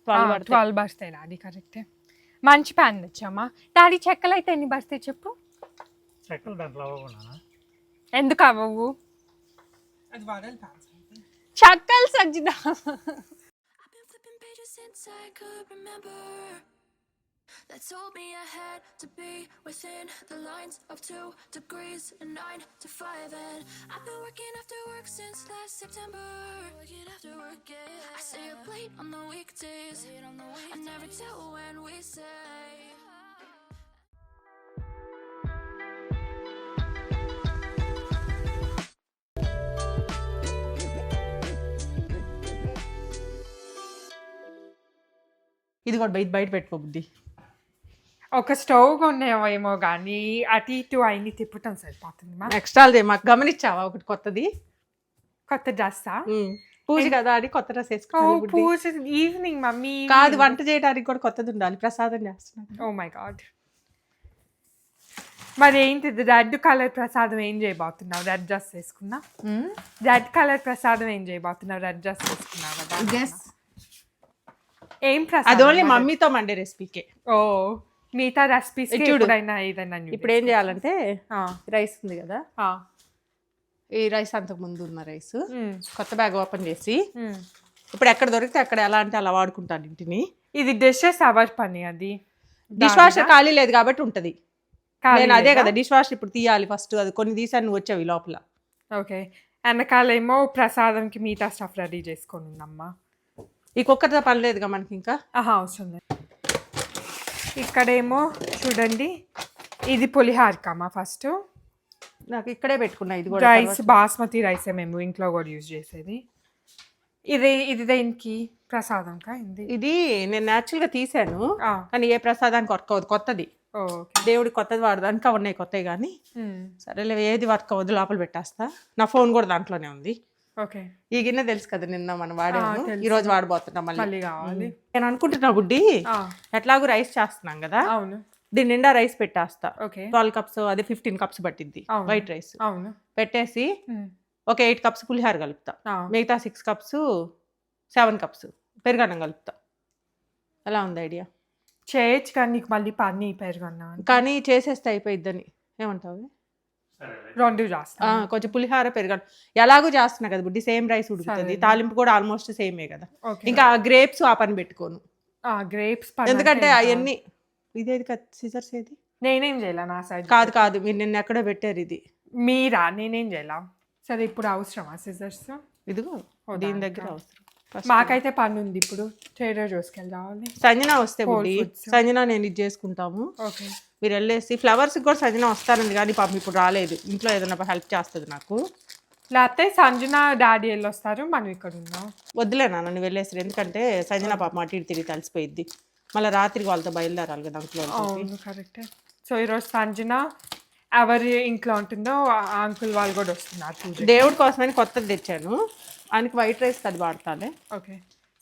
12 బస్తాయి daddy కరెక్టే. మంచి pan తెచ్చామా daddy. చెక్కలు అయితే ఎన్ని బస్తాయి చెప్పు? చెక్కలు దాంట్లో అవ్వకుండా ఎందుకు అవ్వవు? చెక్కలు సజ్జిదా. That told me I had to be within the lines of 2 degrees and 9 to 5. And I've been working after work since last September. Working after work, yeah. I stay up late on the weekdays. I never tell when we say. ఇది కూడా బయట పెట్టుకో బుద్ధి. ఒక stove కొన్నాయేమో కానీ అటు ఇటు అన్ని తిప్పుతాం సరిపోతుంది. ఎక్స్ట్రా మాకు గమనించావా ఒకటి కొత్తది? కొత్త డ్రెస్సా? పూజ కదా అని కొత్త డ్రెస్ వేసుకోవాలి. పూజ ఈవినింగ్ మమ్మీ కాదు, వంట చేయడానికి కూడా కొత్తది ఉండాలి. ప్రసాదం చేస్తున్నాను. Oh my God. మరి ఏంటిది రెడ్ కలర్ ప్రసాదం ఏం చేయబోతున్నావు? రెడ్ డ్రెస్ వేసుకున్నా. రెడ్ కలర్ ప్రసాదం ఏం చేయబోతున్నావు? రెడ్ డ్రెస్ వేసుకున్నావు కదా. ఏం ప్రసాదం? అది ఓన్లీ మమ్మీతో మండే రెసిపీకే. ఓ మిగతా రెసిపీస్ ఎప్పుడైనా ఏదైనా. ఇప్పుడు ఏం చేయాలంటే రైస్ ఉంది కదా, ఈ రైస్ అంతకు ముందు ఉన్న రైస్ కొత్త బ్యాగ్ ఓపెన్ చేసి ఇప్పుడు ఎక్కడ దొరికితే అక్కడ ఎలా అంటే అలా వాడుకుంటాను ఇంటిని. ఇది డిషెస్ అవర్ పని. అది డిష్ వాషర్ ఖాళీ లేదు కాబట్టి ఉంటది. నేను అదే కదా డిష్ వాషర్ ఇప్పుడు తీయాలి ఫస్ట్. అది కొన్ని తీసాను, నువ్వు వచ్చావు లోపల. ఓకే. వెనకాలేమో ప్రసాదంకి మిగతా స్టఫ్ రెడీ చేసుకొని ఉందమ్మా. ఈ కుక్కర్తో పని లేదుగా మనకి ఇంకా. అవసరం లేదు. ఇక్కడేమో చూడండి, ఇది పులిహారకమ్మా. ఫస్ట్ నాకు ఇక్కడే పెట్టుకున్నా. ఇది కూడా రైస్ బాస్మతి రైసే మేము ఇంట్లో కూడా యూజ్ చేసేది. ఇది దేనికి? ప్రసాదంకా? ఇది నేను న్యాచురల్గా తీసాను కానీ ఏ ప్రసాదానికి వర్క్ అవ్వదు. కొత్తది దేవుడికి కొత్తది వాడదానికి ఉన్నాయి కొత్తవి కానీ సరేలే ఏది వర్క్ అవ్వదు. లోపల పెట్టేస్తా. నా ఫోన్ కూడా దాంట్లోనే ఉంది. ఓకే. ఈ గిన్నె తెలుసు కదా, నిన్న మనం వాడాము, ఈ రోజు వాడబోతున్నాం మళ్ళీ కావాలి. నేను అనుకుంటున్నా బుడ్డి, ఎట్లాగూ రైస్ చేస్తున్నాం కదా, అవును, దీని నిండా రైస్ పెట్టేస్తా. 12 కప్స్ అదే 15 కప్స్ పట్టిద్ది వైట్ రైస్. అవును. పెట్టేసి ఒక 8 కప్స్ పులిహార కలుపుతా, మిగతా 6 కప్స్ 7 కప్స్ పెరుగన్నం కలుపుతా. ఎలా ఉంది ఐడియా? చేయొచ్చు కానీ నీకు మళ్ళీ పని పెరుగన్నం కానీ చేసేస్తే అయిపోయిద్దని ఏమంటావు? 2 చేస్తా. కొంచెం పులిహార పెరుగన్నం ఎలాగూ చేస్తున్నా కదా బుడ్డి, సేమ్ రైస్ ఉడుకుతుంది. తాలింపు కూడా ఆల్మోస్ట్ సేమే కదా. ఇంకా గ్రేప్స్ ఆ పని పెట్టుకోను. గ్రేప్స్ ఎందుకంటే అవన్నీ ఇదేది కదా సిజర్స్ ఏది నేనేం చేయాల నా సైడ్. కాదు మీరు నిన్న ఎక్కడో పెట్టారు. ఇది మీరా? నేనేం చేయాల? సరే ఇప్పుడు అవసరమా సిజర్స్? ఇదిగో దీని దగ్గర అవసరం. మాకైతే పని ఉంది ఇప్పుడు. ట్రేడర్ జోస్కి రావాలి. సంజన వస్తే సంజన నేను ఇది చేసుకుంటాము. మీరు వెళ్ళేసి ఫ్లవర్స్ కూడా సంజన వస్తానంది కానీ పాపం ఇప్పుడు రాలేదు. ఇంట్లో ఏదైనా హెల్ప్ చేస్తుంది నాకు. లేకపోతే సంజన డాడీ వెళ్ళొస్తారు, మనం ఇక్కడ ఉన్నాం. వద్దులేనా నన్ను వెళ్ళేసి, ఎందుకంటే సంజన పాపం అటు ఇటు తిరిగి తలిసిపోయిద్ది. మళ్ళీ రాత్రికి వాళ్ళతో బయలుదేరాలి కదా అంకుల్. కరెక్టే. సో ఈరోజు సంజన ఎవరి ఇంట్లో ఉంటుందో ఆ అంకుల్ వాళ్ళు కూడా వస్తున్నారు. దేవుడి కోసమని కొత్తది తెచ్చాను, ఆయనకి వైట్ రైస్ అది వాడతానే. ఓకే.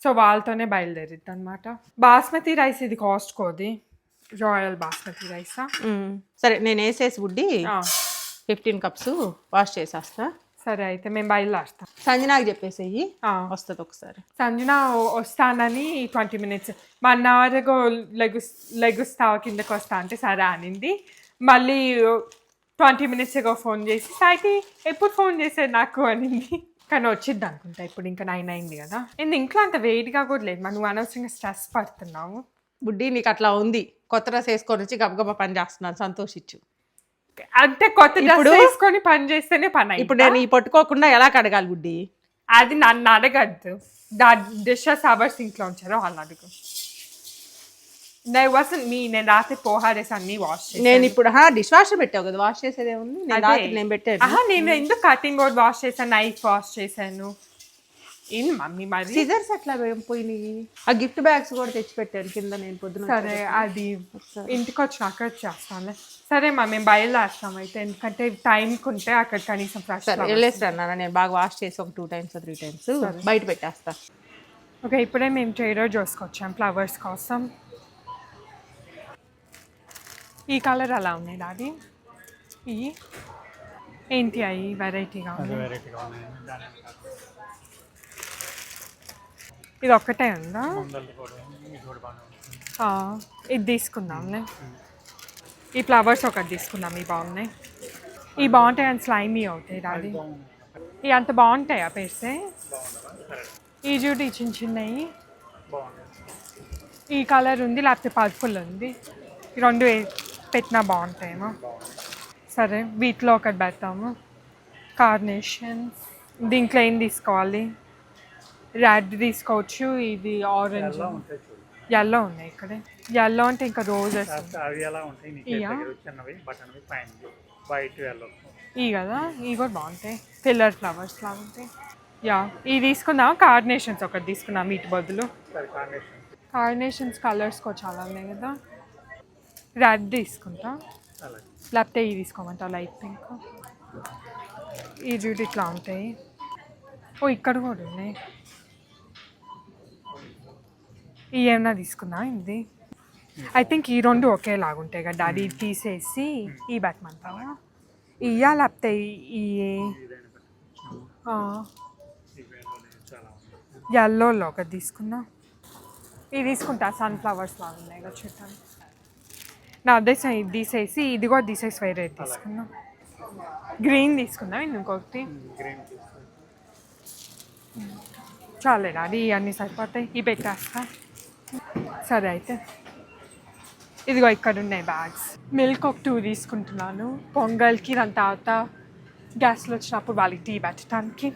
సో వాళ్ళతోనే బయలుదేరిద్ది అనమాట. బాస్మతి రైస్ ఇది కాస్ట్ కోది, రాయల్ బాస్మతి రైస్. సరే నేను వేసేసి బుడ్డి 15 కప్స్ వాష్ చేసేస్తా. సరే అయితే మేము బయలుదేరుస్తాం. సంజనాకి చెప్పేసేయి వస్తుంది ఒకసారి. సంజన వస్తానని 20 minutes 1 hour లెగుస్తా కిందకి వస్తా అంటే సరే అనింది. మళ్ళీ 20 minutes ఫోన్ చేసి సాయికి ఎప్పుడు ఫోన్ చేసేది నాకు అనింది. కానీ వచ్చిద్ది అనుకుంటా. ఇప్పుడు ఇంకా 9 అయింది కదా. ఇంట్లో అంత వేడిగా కూడా లేదు, మనం అనవసరంగా స్ట్రెస్ పడుతున్నాము. బుడ్డి నీకు అట్లా ఉంది, కొత్త డ్రెస్ వేసుకొని వచ్చి గబగబా పని చేస్తున్నాను, సంతోషించు. అంటే కొత్త డ్రెస్ వేసుకొని పని చేస్తేనే పని. ఇప్పుడు నేను ఈ పట్టుకోకుండా ఎలా కడగాలి బుడ్డి? అది నన్ను అడగద్దు. డిషెస్ అవర్స్ ఇంట్లో ఉంచారో వాళ్ళు అడుగు. నేను రాత్రి పోహారేసి అన్ని వాష్ చేసి, నేను ఇప్పుడు డిష్ వాషర్ పెట్టావు కదా, వాష్ చేసేది ఏముంది? నేను పెట్టాను. నేను ఎందుకు కటింగ్ బోర్డ్ వాష్ చేశాను, నైఫ్ వాష్ చేశాను. ఏంది మమ్మీ మరి సిజర్స్ అట్లా పోయినాయి. ఆ గిఫ్ట్ బ్యాగ్స్ కూడా తెచ్చి పెట్టాను కింద నేను పొద్దున. సరే అది ఇంటికి వచ్చినాక చేస్తాను. సరే మా మేము బయలుదేరుతాం అయితే, ఎందుకంటే టైంకి ఉంటే అక్కడ కనీసం ఫ్రెష్ వెళ్ళేస్తాను. నేను బాగా వాష్ చేసి ఒక 2 times 3 times బయట పెట్టేస్తా. ఓకే. ఇప్పుడే మేము ట్రేడర్ చూసుకొచ్చాం ఫ్లవర్స్ కోసం. ఈ కలర్ అలా ఉన్నాయి డాడీ. ఇవి ఏంటి అవి వెరైటీగా ఉన్నాయి. ఇది ఒక్కటే ఉందా? ముందల్ది కూడా ఇది కూడా బాగానే ఉంటుంది. ఇది తీసుకుందాంలే. ఈ ఫ్లవర్స్ ఒకటి తీసుకుందాం. ఇవి బాగున్నాయి. ఇవి బాగుంటాయి అని స్లైమీ అవుతాయి డాడీ. ఇవి అంత బాగుంటాయా పేస్తే? బాగుంటుందా? సరే ఈ చూడు ఈ చిన్న చిన్నవి. బాగుంటుంది. ఈ కలర్ ఉంది లేకపోతే పర్పుల్ ఉంది. ఈ రెండు పెట్టినా బాగుంటాయేమో. సరే వీటిలో ఒకటి పెడతాము. కార్నేషన్స్. దీంట్లో ఏం తీసుకోవాలి? రెడ్ తీసుకోవచ్చు. ఇది ఆరెంజ్, ఎలా ఉంటాయి చూడు. ఎల్లో ఉన్నాయి ఇక్కడ. ఎల్లో అంటే ఇంకా రోజెస్ కాకపోతే అవి ఎలా ఉంటాయి నీకు ఇయ్యా? దగ్గర చిన్నవి బటన్వి పైన వైట్ ఎల్లో. ఇవి కదా, ఇవి కూడా బాగుంటాయి. పిల్లర్ ఫ్లవర్స్ లాగా ఉంటాయి. యా ఇవి తీసుకుందాం. కార్నేషన్స్ ఒకటి తీసుకుందాం వీటి బదులు. సరే కాంబినేషన్ కార్నేషన్స్ కలర్స్ కూడా చాలా ఉన్నాయి కదా. రెడ్ తీసుకుంటా అలాగే. లేకపోతే ఇవి తీసుకోమంటా లైట్ పింక్. ఈ చూడు ఇట్లా ఉంటాయి. ఓ ఇక్కడ కూడా ఉన్నాయి. ఇవి ఏమన్నా తీసుకుందా ఇది? ఐ థింక్ ఈ రెండు ఒకేలాగా ఉంటాయి కదా డాడీ. ఇది తీసేసి ఈ పెట్టమంటావా? ఇయ్యా లేకపోతే ఈ చాలా ఉంది. ఎల్లోలో ఒకటి తీసుకుందా. ఇవి తీసుకుంటా. సన్ఫ్లవర్స్ లాగా ఉన్నాయి కదా చూడండి. నా ఉద్దేశం ఇది తీసేసి ఇది కూడా తీసేసి వేరే తీసుకుందాం. గ్రీన్ తీసుకుందాం. ఇంకొకటి గ్రీన్ చాలే డాడీ. ఇవన్నీ సరిపోతాయి. ఇవి పెట్టేస్తా. సరే అయితే ఇదిగో ఇక్కడ ఉన్నాయి బ్యాగ్స్. మిల్క్ ఒక 2 తీసుకుంటున్నాను. పొంగల్కి దాని తర్వాత గ్యాస్లో వచ్చినప్పుడు వాళ్ళకి టీ పెట్టడానికి.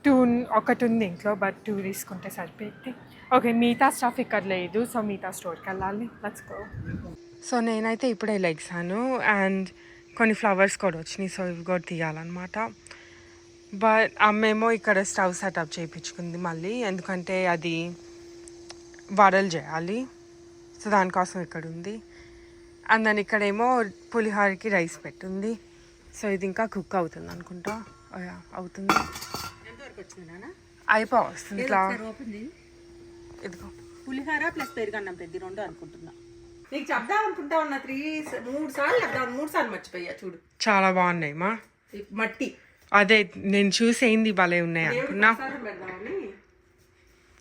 2 ఒకటి ఉంది ఇంట్లో బట్ 2 తీసుకుంటే సరిపోయింది. ఓకే మిగతా స్టఫ్ ఇక్కడ లేదు. సో మిగతా స్టోర్కి వెళ్ళాలి. Let's go. సో నేనైతే ఇప్పుడే లెగ్సాను అండ్ కొన్ని ఫ్లవర్స్ కూడా వచ్చినాయి. సో ఇవి కూడా తీయాలన్నమాట. బట్ అమ్మేమో ఇక్కడ స్టవ్ సెటప్ చేయించుకుంది మళ్ళీ. ఎందుకంటే అది వడలు చేయాలి. సో దానికోసం ఇక్కడ ఉంది. అండ్ దాని ఇక్కడేమో పులిహోరకి రైస్ పెట్టుంది. సో ఇది ఇంకా కుక్ అవుతుంది అనుకుంటా. అవుతుంది. ఎంతవరకు వచ్చిందా? అయిపోతుంది ఇట్లా. ఇదిగో పులిహార ప్లస్ పెరుగన్నం పెద్ద రెండు అనుకుంటున్నా. నీకు చెప్దాం అనుకుంటా ఉన్నా 3 సార్లు చెప్దాం. 3 సార్లు మర్చిపోయా చూడు. చాలా బాగున్నాయి మా. మట్టి అదే నేను చూసి ఏంది భలే ఉన్నాయి అనుకున్నా. పెడదామని.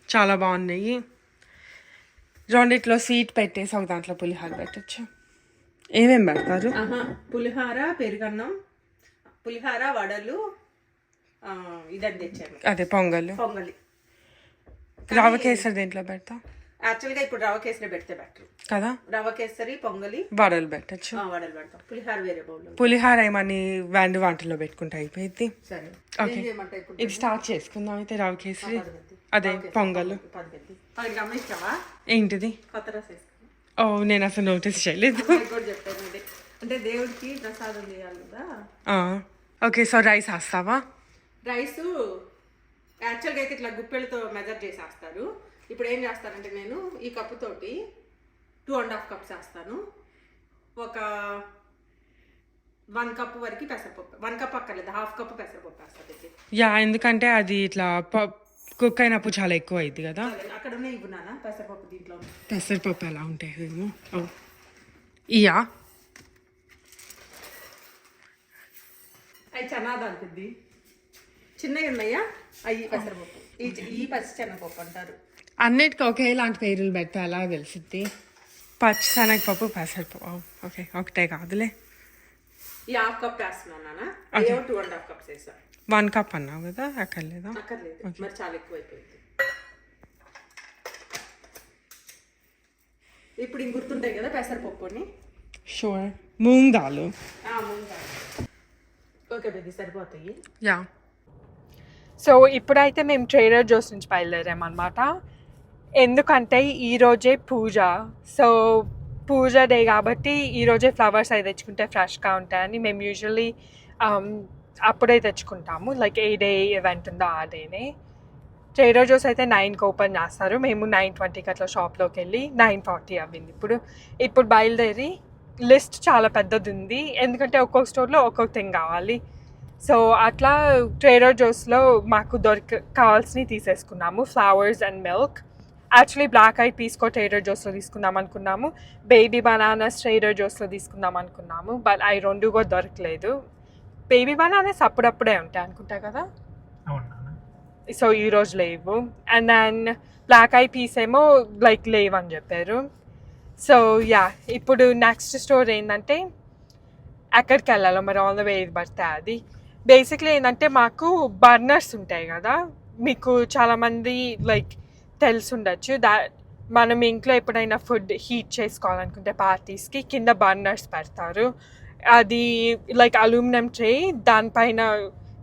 చాలా బాగున్నాయి. రెండిట్లో స్వీట్ పెట్టేసి ఒక దాంట్లో పులిహోర పెట్టచ్చు. ఏమేమి పెడతారు? పులిహార పెరుగన్నం, పులిహార వడలు, ఇదని తెచ్చాను. అదే పొంగల్. పొంగలి. రవ కేసరి దేంట్లో పెడతా? యాక్చువల్గా ఇప్పుడు రవ కేసరి పెడితే బెటర్ కదా. రవ కేసరి పొంగలి వడలు పెట్టచ్చు. వడలు పెడతాం. పులిహార వేరే బౌల్. పులిహార ఏమని వంటలో పెట్టుకుంటే అయిపోయింది. సరే ఓకే ఇది స్టార్ట్ చేసుకుందాం అయితే. రవ కేసరి అదే పొంగల్. గమనించావా ఏంటిది? కొత్త డ్రెస్ వేసుకున్నా. ఓ నేను అసలు నోటీస్ చేయలేదు. కూడా చెప్పాను ఇదే. అంటే దేవుడికి ప్రసాదం చేయాలి కదా. ఓకే సో రైస్ వేస్తావా? రైస్ యాక్చువల్గా అయితే ఇట్లా గుప్పెలతో మెజర్ చేసేస్తారు. ఇప్పుడు ఏం చేస్తానంటే నేను ఈ కప్పుతోటి 2.5 కప్స్ వేస్తాను. ఒక 1 కప్ వరకు పెసరపప్పు. 1 కప్ అక్కర్లేదు, 1/2 కప్ పెసరపప్పు వేస్తాను. యా ఎందుకంటే అది ఇట్లా కుక్ అయినప్పుడు చాలా ఎక్కువ అయింది కదా. అక్కడ ఉన్నాయి ఇవ్వనా పెసరపప్పు దీంట్లో. పెసరపప్పు ఎలా ఉంటాయి ఏమో. ఇయా అవి చనాదా అంటుంది. చిన్నవి ఉన్నాయా అవి పెసరపప్పు. ఈ పచ్చి శనగపప్పు అంటారు. అన్నిటికీ ఒకేలాంటి పేర్లు పెడితే ఎలా తెలిసిద్ది? పచ్చి శనగపప్పు పెసరపప్పు. ఓకే ఒకటే కాదులే. ఈ 1/2 కప్ వేస్తున్నానా? అయ్యో 2.5 కప్స్ వేసా. 1 కప్ అన్నావు కదా. అక్కర్లేదా? అక్కర్లేదు మరి చాలా ఎక్కువ అయిపోయింది. ఇప్పుడు ఇంక గుర్తుంటాయి కదా పెసరపప్పుని. షూర్. మూంగ్ దాలు. ఓకే బేబీ సరిపోతాయి. యా సో ఇప్పుడైతే మేము ట్రేడర్ జోస్ నుంచి బయలుదేరామన్నమాట. ఎందుకంటే ఈరోజే పూజ. సో పూజ డే కాబట్టి ఈరోజే ఫ్లవర్స్ అవి తెచ్చుకుంటే ఫ్రెష్గా ఉంటాయని మేము యూజువల్లీ అప్పుడే తెచ్చుకుంటాము. లైక్ ఏ డే ఈవెంట్ ఉందో ఆ డేనే. ట్రేడర్ జోస్ అయితే 9కి ఓపెన్ చేస్తారు. మేము 9:20కి అట్లా షాప్లోకి వెళ్ళి 9:40 అవ్వింది. ఇప్పుడు బయలుదేరి లిస్ట్ చాలా పెద్దది ఉంది. ఎందుకంటే ఒక్కొక్క స్టోర్లో ఒక్కొక్క థింగ్ కావాలి. సో అట్లా ట్రేడర్ జోస్లో మాకు కావాల్సినవి తీసేసుకున్నాము. Flowers and milk. Actually black eyed peas కూడా ట్రేడర్ జోస్లో తీసుకుందాం అనుకున్నాము. బేబీ బనానాస్ ట్రేడర్ జోస్లో తీసుకుందాం అనుకున్నాము. బట్ అవి 2 కూడా దొరకలేదు. బేబీ బనానాస్ అప్పుడప్పుడే ఉంటాయి అనుకుంటా కదా. సో ఈరోజు లేవు. And then black eye peas ఏమో లైక్ లేవు అని చెప్పారు. సో యా, ఇప్పుడు నెక్స్ట్ స్టోర్ ఏంటంటే ఎక్కడికి వెళ్ళాలో మరి ఆన్ ద వే ఏది పడితే అది. బేసిక్లీ ఏంటంటే మాకు బర్నర్స్ ఉంటాయి కదా, మీకు చాలామంది లైక్ తెలిసి ఉండొచ్చు మనం ఇంట్లో ఎప్పుడైనా ఫుడ్ హీట్ చేసుకోవాలనుకుంటే పార్టీస్కి కింద బర్నర్స్ పెడతారు. అది లైక్ అల్యూమినియం ట్రే,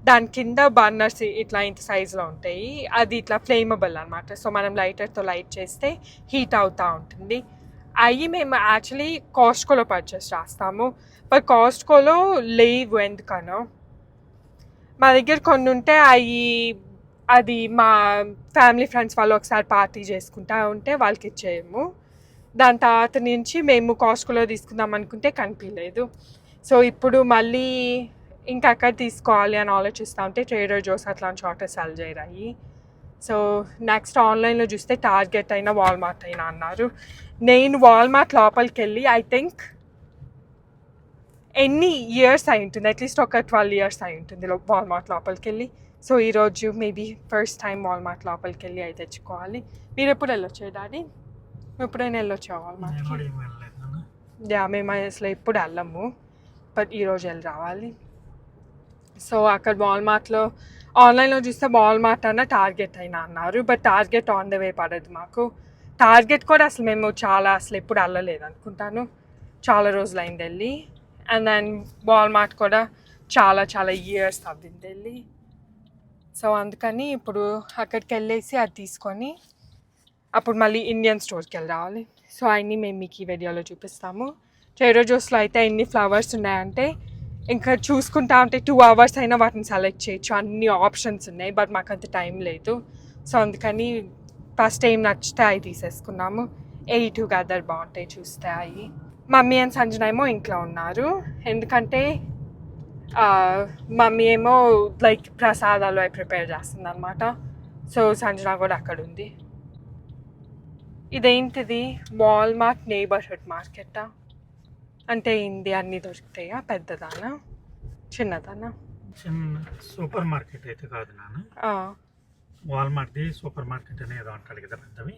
దాని కింద బర్నర్స్ ఇట్లా ఇంత సైజులో ఉంటాయి. అది ఇట్లా ఫ్లేమబుల్ అనమాట. సో మనం లైటర్తో లైట్ చేస్తే హీట్ అవుతూ ఉంటుంది. అవి మేము యాక్చువల్లీ కాస్ట్కోలో పర్చేస్ చేస్తాము, బట్ కాస్ట్కోలో లేవు ఎందుకనో. మా దగ్గర కొన్ని ఉంటే అది మా ఫ్యామిలీ ఫ్రెండ్స్ వాళ్ళు ఒకసారి పార్టీ చేసుకుంటా ఉంటే వాళ్ళకి ఇచ్చేయము. దాని తర్వాత నుంచి మేము కాస్ట్కోలో తీసుకుందాం అనుకుంటే కనిపించలేదు. సో ఇప్పుడు మళ్ళీ ఇంకా అక్కడ తీసుకోవాలి అని ఆలోచిస్తూ ఉంటే ట్రేడర్ జోస్ అట్లాంటి చోట సెల్ చేయరాయి. సో నెక్స్ట్ ఆన్లైన్లో చూస్తే టార్గెట్ అయినా వాల్మార్ట్ అయినా అన్నారు. నేను వాల్మార్ట్ లోపలికి వెళ్ళి ఐ థింక్ ఎన్ని ఇయర్స్ అయి ఉంటుంది, అట్లీస్ట్ ఒక 12 years అయి ఉంటుంది వాల్మార్ట్ లోపలికి వెళ్ళి. సో ఈరోజు మేబీ ఫస్ట్ టైం వాల్మార్ట్ లోపలికి వెళ్ళి అయితే తెచ్చుకోవాలి. మీరు ఎప్పుడు వెళ్ళొచ్చే డాడీ? ఎప్పుడైనా వెళ్ళొచ్చా వాల్మార్ట్కి? యా, మేము అసలు ఎప్పుడు వెళ్ళము, బట్ ఈరోజు వెళ్ళి రావాలి. సో అక్కడ వాల్మార్ట్లో ఆన్లైన్లో చూస్తే వాల్మార్ట్ అన్న టార్గెట్ అయినా అన్నారు, but target on the way పడదు మాకు. టార్గెట్ కూడా అసలు మేము అసలు ఎప్పుడు వెళ్ళలేదు అనుకుంటాను, చాలా రోజులు అయింది వెళ్ళి. అండ్ దెన్ వాల్మార్ట్ కూడా చాలా ఇయర్స్ అవ్వింది వెళ్ళి. సో అందుకని ఇప్పుడు అక్కడికి వెళ్ళేసి అది తీసుకొని అప్పుడు మళ్ళీ ఇండియన్ స్టోర్కి వెళ్ళి రావాలి. సో అవన్నీ మేము మీకు ఈ వీడియోలో చూపిస్తాము. ట్రేడర్ జోస్లో అయితే ఎన్ని ఫ్లవర్స్ ఉన్నాయంటే ఇంకా చూసుకుంటా ఉంటే 2 hours అయినా వాటిని సెలెక్ట్ చేయొచ్చు, అన్ని ఆప్షన్స్ ఉన్నాయి. బట్ మాకు అంత టైం లేదు. సో అందుకని ఫస్ట్ ఏం నచ్చితే అవి తీసేసుకున్నాము. 8 together బాగుంటాయి చూస్తే అవి. మమ్మీ అండ్ సంజన ఏమో ఇంట్లో ఉన్నారు, ఎందుకంటే మమ్మీ ఏమో లైక్ ప్రసాదాలు అవి ప్రిపేర్ చేస్తుంది అనమాట. సో సంజన కూడా అక్కడ ఉంది. ఇదేంటిది? వాల్మార్ట్ నైబర్హుడ్ మార్కెటా? అంటే ఏంది, అన్నీ దొరుకుతాయా? పెద్దదానా చిన్నదానా? చిన్న సూపర్ మార్కెట్ అయితే కాదు నాన్న, వాల్మార్ట్ది సూపర్ మార్కెట్ అనేది అంటాడు కదా పెద్దవి.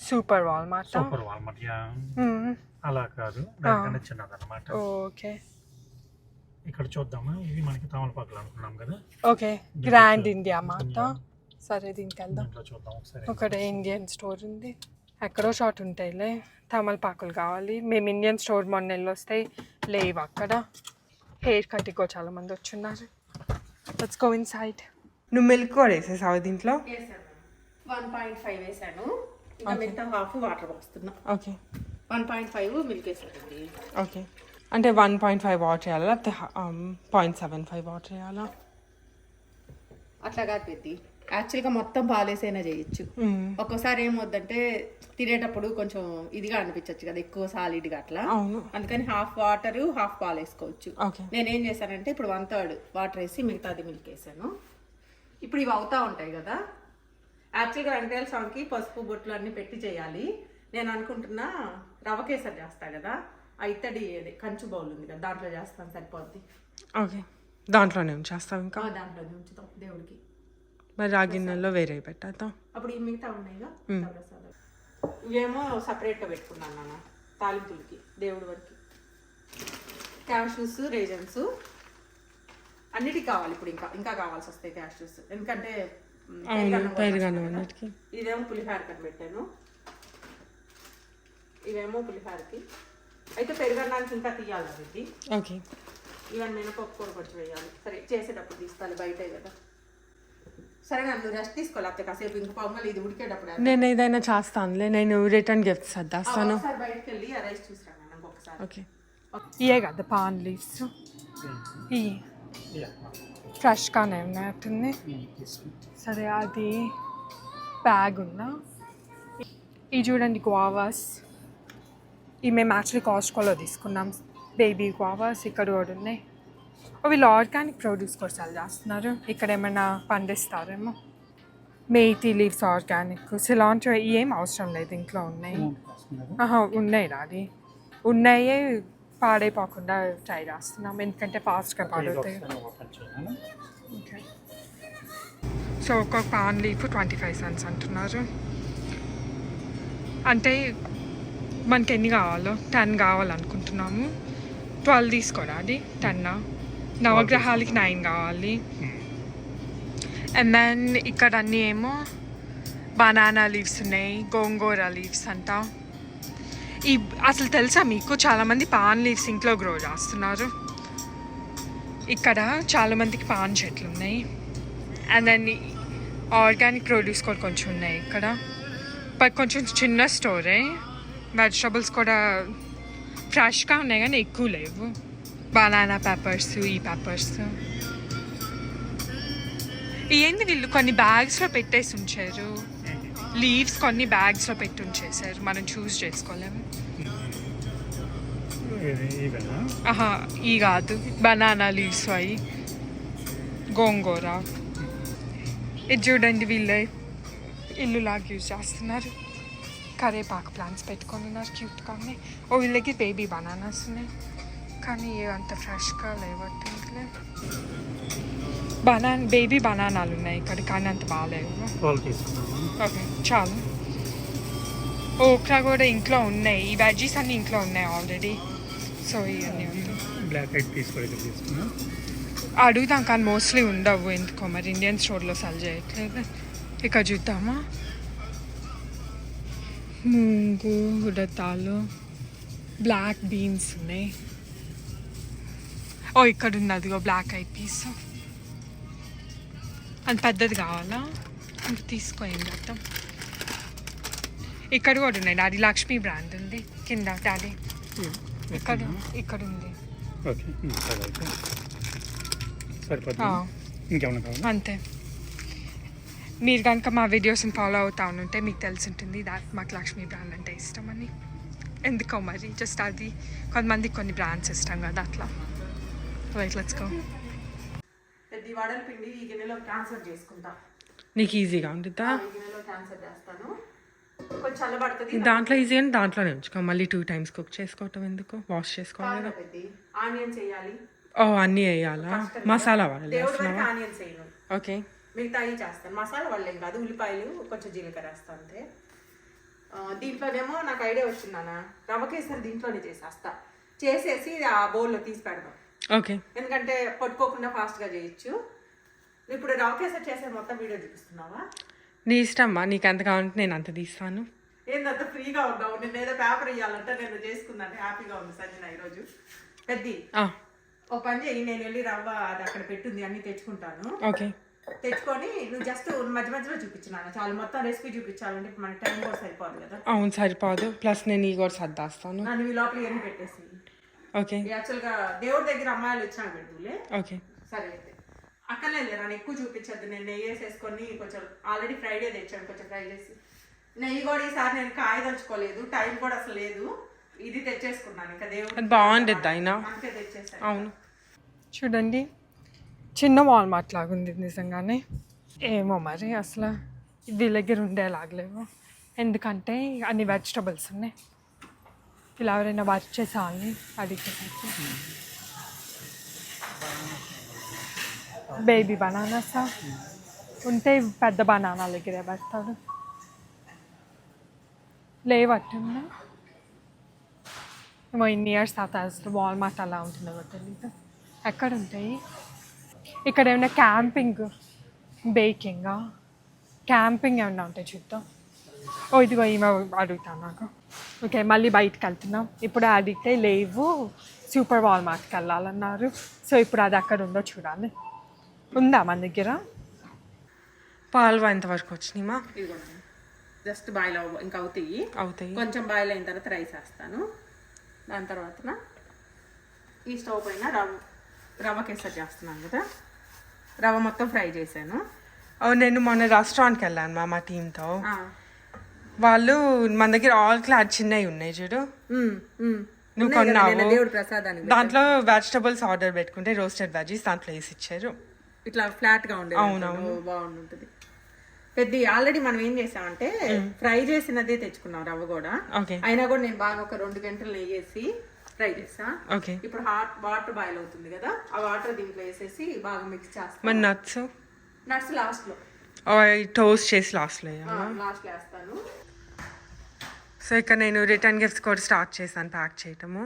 Super Walmart. సూపర్ వాల్మార్ట్ అలా కాదు, దానికన్నా చిన్నదన్నమాట. ఓకే, ఇక్కడ చూద్దామా. ఇది మనకి తమలపాకులు అనుకున్నాం కదా. Okay, grand India mart. సరే దీనికి వెళ్దాం. చూద్దాం ఒకసారి. ఒక ఇండియన్ స్టోర్ ఉంది, ఎక్కడో షాట్ ఉంటాయిలే. తమలపాకులు కావాలి. మేము ఇండియన్ స్టోర్ మొన్న వెళ్ళొస్తే లేవు అక్కడ. హెయిర్ కట్టికో చాలా మంది వచ్చున్నారు. Let's go inside. నువ్వు మిల్క్ కూడా వేసేసావు దీంట్లో? 1.5 వేసాను, ఇంకా మిగతా హాఫ్ వాటర్ పోస్తున్నా. ఓకే, 1.5 మిల్క్ వేసానండి. ఓకే, అంటే 1.5 వాటర్ వేయాలా లేకపోతే 0.75 వాటర్ వేయాలా? అట్లా కాదు పెద్ది, యాక్చువల్గా మొత్తం పాలేసైనా చేయొచ్చు. ఒక్కోసారి ఏమవుద్దంటే తినేటప్పుడు కొంచెం ఇదిగా అనిపించవచ్చు కదా, ఎక్కువ సాలిడ్గా అట్లా. అందుకని హాఫ్ వాటర్ హాఫ్ పాలు వేసుకోవచ్చు. నేనేం చేశానంటే ఇప్పుడు 1/3 వాటర్ వేసి మిగతాది మిల్క్ వేసాను. ఇప్పుడు ఇవి అవుతా ఉంటాయి కదా, యాక్చువల్గా వెంకటేశ్వర స్వామికి పసుపు బొట్లు అన్నీ పెట్టి చేయాలి. నేను అనుకుంటున్నా రవ కేసరి చేస్తా కదా, ఆ ఇత్తడి కంచు బౌల్ ఉంది కదా, దాంట్లో చేస్తాను, సరిపోద్ది. ఓకే, దాంట్లోనే ఉంచేస్తాం. ఇంకా దాంట్లోనే ఉంచుతాం దేవుడికి. మరి ఆ గిన్నెల్లో వేరే పెట్టేద్దాం. అప్పుడు ఈ మిగతా ఉన్నాయిగా ప్రసాదాలు, ఇవేమో సపరేట్గా పెట్టుకున్నాను నాన్న తాలింపులకి, దేవుడి వరకు. క్యాష్యూస్, రేజన్స్ అన్నిటికి కావాలి ఇప్పుడు, ఇంకా కావాల్సి వస్తాయి క్యాష్యూస్, ఎందుకంటే ఇదేమో పులిహారకి అని పెట్టాను, ఇవేమో పులిహారకి. అయితే పెరుగన్నానికి ఇంకా తీయాలి అది. ఓకే, ఇవన్నీ మినపప్పు కూడా కొంచెం వేయాలి. సరే చేసేటప్పుడు తీస్తాను, బయటే కదా. సరే నన్ను రెస్ట్ తీసుకోలేకపోతే కాసేపు, ఇంక పొంగల్ ఇది ఉడికేటప్పుడు నేను ఏదైనా చేస్తానులే. నేను రిటర్న్ గిఫ్ట్స్ సర్దేస్తాను. ఒకసారి బయటకు వెళ్ళి ఆ రైస్ చూసాను ఇంకొకసారి. ఓకే, ఇవే కదా పాన్ లీవ్స్, ఇవి ఫ్రెష్గానే ఉన్నట్టుంది. సరే అది బ్యాగ్ ఉన్నా. ఇవి చూడండి గువావాస్, ఇవి మేము యాక్చువల్లీ కాస్ట్కోలో తీసుకున్నాం. బేబీ గువావాస్ ఇక్కడ కూడా ఉన్నాయి. వీళ్ళు ఆర్గానిక్ ప్రొడ్యూస్ కూడా సెల్ చేస్తున్నారు. ఇక్కడ ఏమైనా పండిస్తారేమో. మేతి లీవ్స్ ఆర్గానిక్, సిలాంట్రో ఏం అవసరం లేదు, ఇంట్లో ఉన్నాయి. ఉన్నాయి రాది, ఉన్నాయే పాడైపోకుండా ట్రై చేస్తున్నాం, ఎందుకంటే ఫాస్ట్గా పాడవుతాయి. ఓకే, సో ఒక పాన్ లీఫ్ 25 cents అంటున్నారు. అంటే మనకి ఎన్ని కావాలో 10 కావాలనుకుంటున్నాము. 12 తీసుకోరా అది 10 నవగ్రహాలకి 9 కావాలి. అండ్ దెన్ ఇక్కడ అన్నీ ఏమో బనానా లీవ్స్ ఉన్నాయి, గోంగూర లీవ్స్ అంట. అసలు తెలుసా మీకు చాలామంది పాన్ లీవ్స్ ఇంట్లో గ్రో చేస్తున్నారు. ఇక్కడ చాలామందికి పాన్ చెట్లు ఉన్నాయి. అండ్ దెన్ ఆర్గానిక్ ప్రొడ్యూస్ కూడా కొంచెం ఉన్నాయి ఇక్కడ. బట్ కొంచెం చిన్న స్టోరే. వెజిటబుల్స్ కూడా ఫ్రెష్గా ఉన్నాయి కానీ ఎక్కువ లేవు. బనానా పెప్పర్స్, ఈ పెప్పర్స్ ఏంది వీళ్ళు కొన్ని బ్యాగ్స్లో పెట్టేసి ఉంచారు. లీవ్స్ కొన్ని బ్యాగ్స్లో పెట్టి ఉంచేసారు, మనం చూస్ చేసుకోలేము. ఈ కాదు బనానా లీవ్స్ అవి గోంగూర. ఇది చూడండి వీళ్ళే ఇల్లు లాగా యూజ్ చేస్తున్నారు. కరేపాకు ప్లాంట్స్ పెట్టుకొని ఉన్నారు క్యూట్గా ఉన్నాయి. ఓ వీళ్ళకి బేబీ బనానాస్ ఉన్నాయి కానీ అంత ఫ్రెష్గా లేవట్టిందిలే. బేబీ బనానాలు ఉన్నాయి ఇక్కడ కానీ అంత బాగాలేవు. ఓకే చాలు. ఓక్రా కూడా ఇంట్లో ఉన్నాయి. ఈ వెజ్జీస్ అన్నీ ఇంట్లో ఉన్నాయి ఆల్రెడీ. సో ఇవన్నీ బ్లాక్ ఐడ్ పీస్ కూడా తీసుకున్నా అడుగుదాం కానీ మోస్ట్లీ ఉండవు ఎందుకో మరి. ఇండియన్ స్టోర్లో సెల్ చేయట్లేదు. ఇక్కడ చూద్దామా. మూంగు, ఉడతాలు, బ్లాక్ బీన్స్ ఉన్నాయి. ఓ ఇక్కడ ఉన్నదిగో బ్లాక్ ఐడ్ పీస్. అది పెద్దది కావాలా అంటే తీసుకో ఏం చేద్దాం. ఇక్కడ కూడా ఉన్నాయి. డాడీ లక్ష్మీ బ్రాండ్ ఉంది కింద. డాడీ ఇక్కడ ఉంది. అంతే. మీరు కనుక మా వీడియోస్ని ఫాలో అవుతా ఉంటే మీకు తెలిసి ఉంటుంది మాకు లక్ష్మీ బ్రాండ్ అంటే ఇష్టం అని. ఎందుకో మరి జస్ట్ అది కొంతమందికి కొన్ని బ్రాండ్స్ ఇష్టం కదా అట్లా. Right let's go. పెద్ద వడల పిండి ఈ గిన్నెలో ట్రాన్స్ఫర్ చేసుకుంటా. నీకు ఈజీగా ఉంటుందా? ఈ గిన్నెలో ట్రాన్స్ఫర్ చేస్తాను. కొంచెం చల్లబడుతుంది. దాంట్లో ఈజీ అని దాంట్లోనే ఉంచుకో. మళ్ళీ 2 times కుక్ చేసుకోవటం ఎందుకు? వాష్ చేసుకోవాలి. ఆనియన్స్ వేయాలి. ఓ అన్నీ వేయాలా? మసాలా వాడాలి. ఆనియన్స్ వేయను. ఓకే. మిగతా చేస్తాను. మసాలా వాళ్ళేం కాదు. ఉల్లిపాయలు కొంచెం జీలకర్ర వేస్తాను అంతే. దీంట్లోనేమో నాకు ఐడియా వచ్చిందన్న రవ్వ కేసరి దీంట్లోనే చేసేస్తా. చేసేసి ఆ బౌల్లో తీసి పెడదాం. ఓకే. ఎందుకంటే పట్టుకోకుండా ఫాస్ట్గా చేయొచ్చు. ఇప్పుడు రవ్వ కేసరి చేసే మొత్తం వీడియో చూపిస్తున్నావా? నీ ఇష్టమ్మా, నీకు ఎంత కావాలంటే నేను అంత తీస్తాను. ఏందంత ఫ్రీగా ఉన్నావు. నేను ఏదో పేపర్ ఇవ్వాలంటే నేను చేసుకున్నాను. హ్యాపీగా ఉంది సంజన ఈరోజు. పెద్ద ఒక పని చేయి, నేను వెళ్ళి రవ్వ అది అక్కడ పెట్టుంది అన్ని తెచ్చుకుంటాను. ఓకే. తెచ్చుకొని నువ్వు జస్ట్ మధ్య మధ్యలో చూపించినాను చాలు. మొత్తం రెసిపీ చూపించాలంటే మనకి టైం కూడా సరిపోదు కదా. అవును సరిపోదు. ప్లస్ నేను ఈ కూడా సర్దాస్తాను. నన్ను ఈ లోపల ఇవన్నీ పెట్టేసి. ఓకే. యాక్చువల్గా దేవుడి దగ్గర అమ్మాయిలు వచ్చినా పెడుతులే. ఓకే సరే అయితే అక్కర్లేదు. నన్ను ఎక్కువ చూపించద్దు. నేను నెయ్యి వేసేసుకొని కొంచెం ఆల్రెడీ ఫ్రైడే తెచ్చాను కొంచెం ఫ్రై చేసి. నెయ్యి కూడా ఈసారి నేను కాయ దంచుకోలేదు. టైం కూడా అసలు లేదు. ఇది తెచ్చేసుకున్నాను ఇంకా దేవుడు బాగుండేది అయినా. అంతే తెచ్చేసాను. అవును చూడండి చిన్న వాల్మార్ట్ లాగా ఉంది నిజంగానే. ఏమో మరి అసలు వీళ్ళ దగ్గర ఉండేలాగలేవు. ఎందుకంటే అన్ని వెజిటబుల్స్ ఉన్నాయి. ఇలా ఎవరైనా వర్క్ చేసే వాళ్ళని అడిగేసరికి. బేబీ బనానాసా ఉంటే పెద్ద బనానా దగ్గరే పెడతాడు. లేవట్టుందా ఏమో ఇన్ని ఇయర్స్ తర్వాత వాల్మార్ట్ అలా ఉంటుందో తెలీదు. ఎక్కడ ఉంటాయి ఇక్కడ? ఏమైనా క్యాంపింగ్ బేకింగా క్యాంపింగ్ ఏమన్నా ఉంటాయి చూద్దాం. ఓ ఇదిగో ఈమె అడుగుతాను నాకు. ఓకే మళ్ళీ బయటకు వెళ్తున్నాం. ఇప్పుడు అడిగితే లేవు, సూపర్ వాల్మార్ట్కి వెళ్ళాలన్నారు. సో ఇప్పుడు అది ఎక్కడ ఉందో చూడాలి. ఉందా మన దగ్గర? పాలు ఎంతవరకు వచ్చినాయిమా? జస్ట్ బాయిల్ ఇంకా అవుతాయి. కొంచెం బాయిల్ అయిన తర్వాత రైస్ వేస్తాను. దాని తర్వాత ఈ స్టవ్ పైన రవ్వ కేసరి చేస్తున్నాను కదా. రవ్వ మొత్తం ఫ్రై చేశాను. నేను మొన్న రెస్టారెంట్కి వెళ్ళాను మా టీంతో. వాళ్ళు మన దగ్గర ఆల్ క్లాడ్ చిన్నవి ఉన్నాయి చూడు. నువ్వు కొన్నావు. దేవుడు ప్రసాదానికి దాంట్లో వెజిటబుల్స్ ఆర్డర్ పెట్టుకుంటే రోస్టెడ్ వెజీస్ దాంట్లో వేసి ఇచ్చారు. ఇట్లా ఫ్లాట్ గా ఉండేది. అవునవును బాగుంటుంది. పెద్ద ఆల్రెడీ మనం ఏం చేసామంటే ఫ్రై చేసినదే తెచ్చుకున్నాం రవ్వ కూడా. అయినా కూడా నేను బాగా ఒక 2 గంటలు నెయ్యేసి ఫ్రై చేసా. ఇప్పుడు హాట్ వాటర్ బాయిల్ అవుతుంది కదా. ఆ వాటర్ దీంట్లో వేసేసి బాగా మిక్స్ చేస్తాను. నట్స్ లాస్ట్ లో టోస్ట్ చేసి లాస్ట్లో లాస్ట్లో వేస్తాను. సో ఇక్కడ నేను రిటర్న్ గిఫ్ట్స్ కూడా స్టార్ట్ చేశాను ప్యాక్ చేయటము.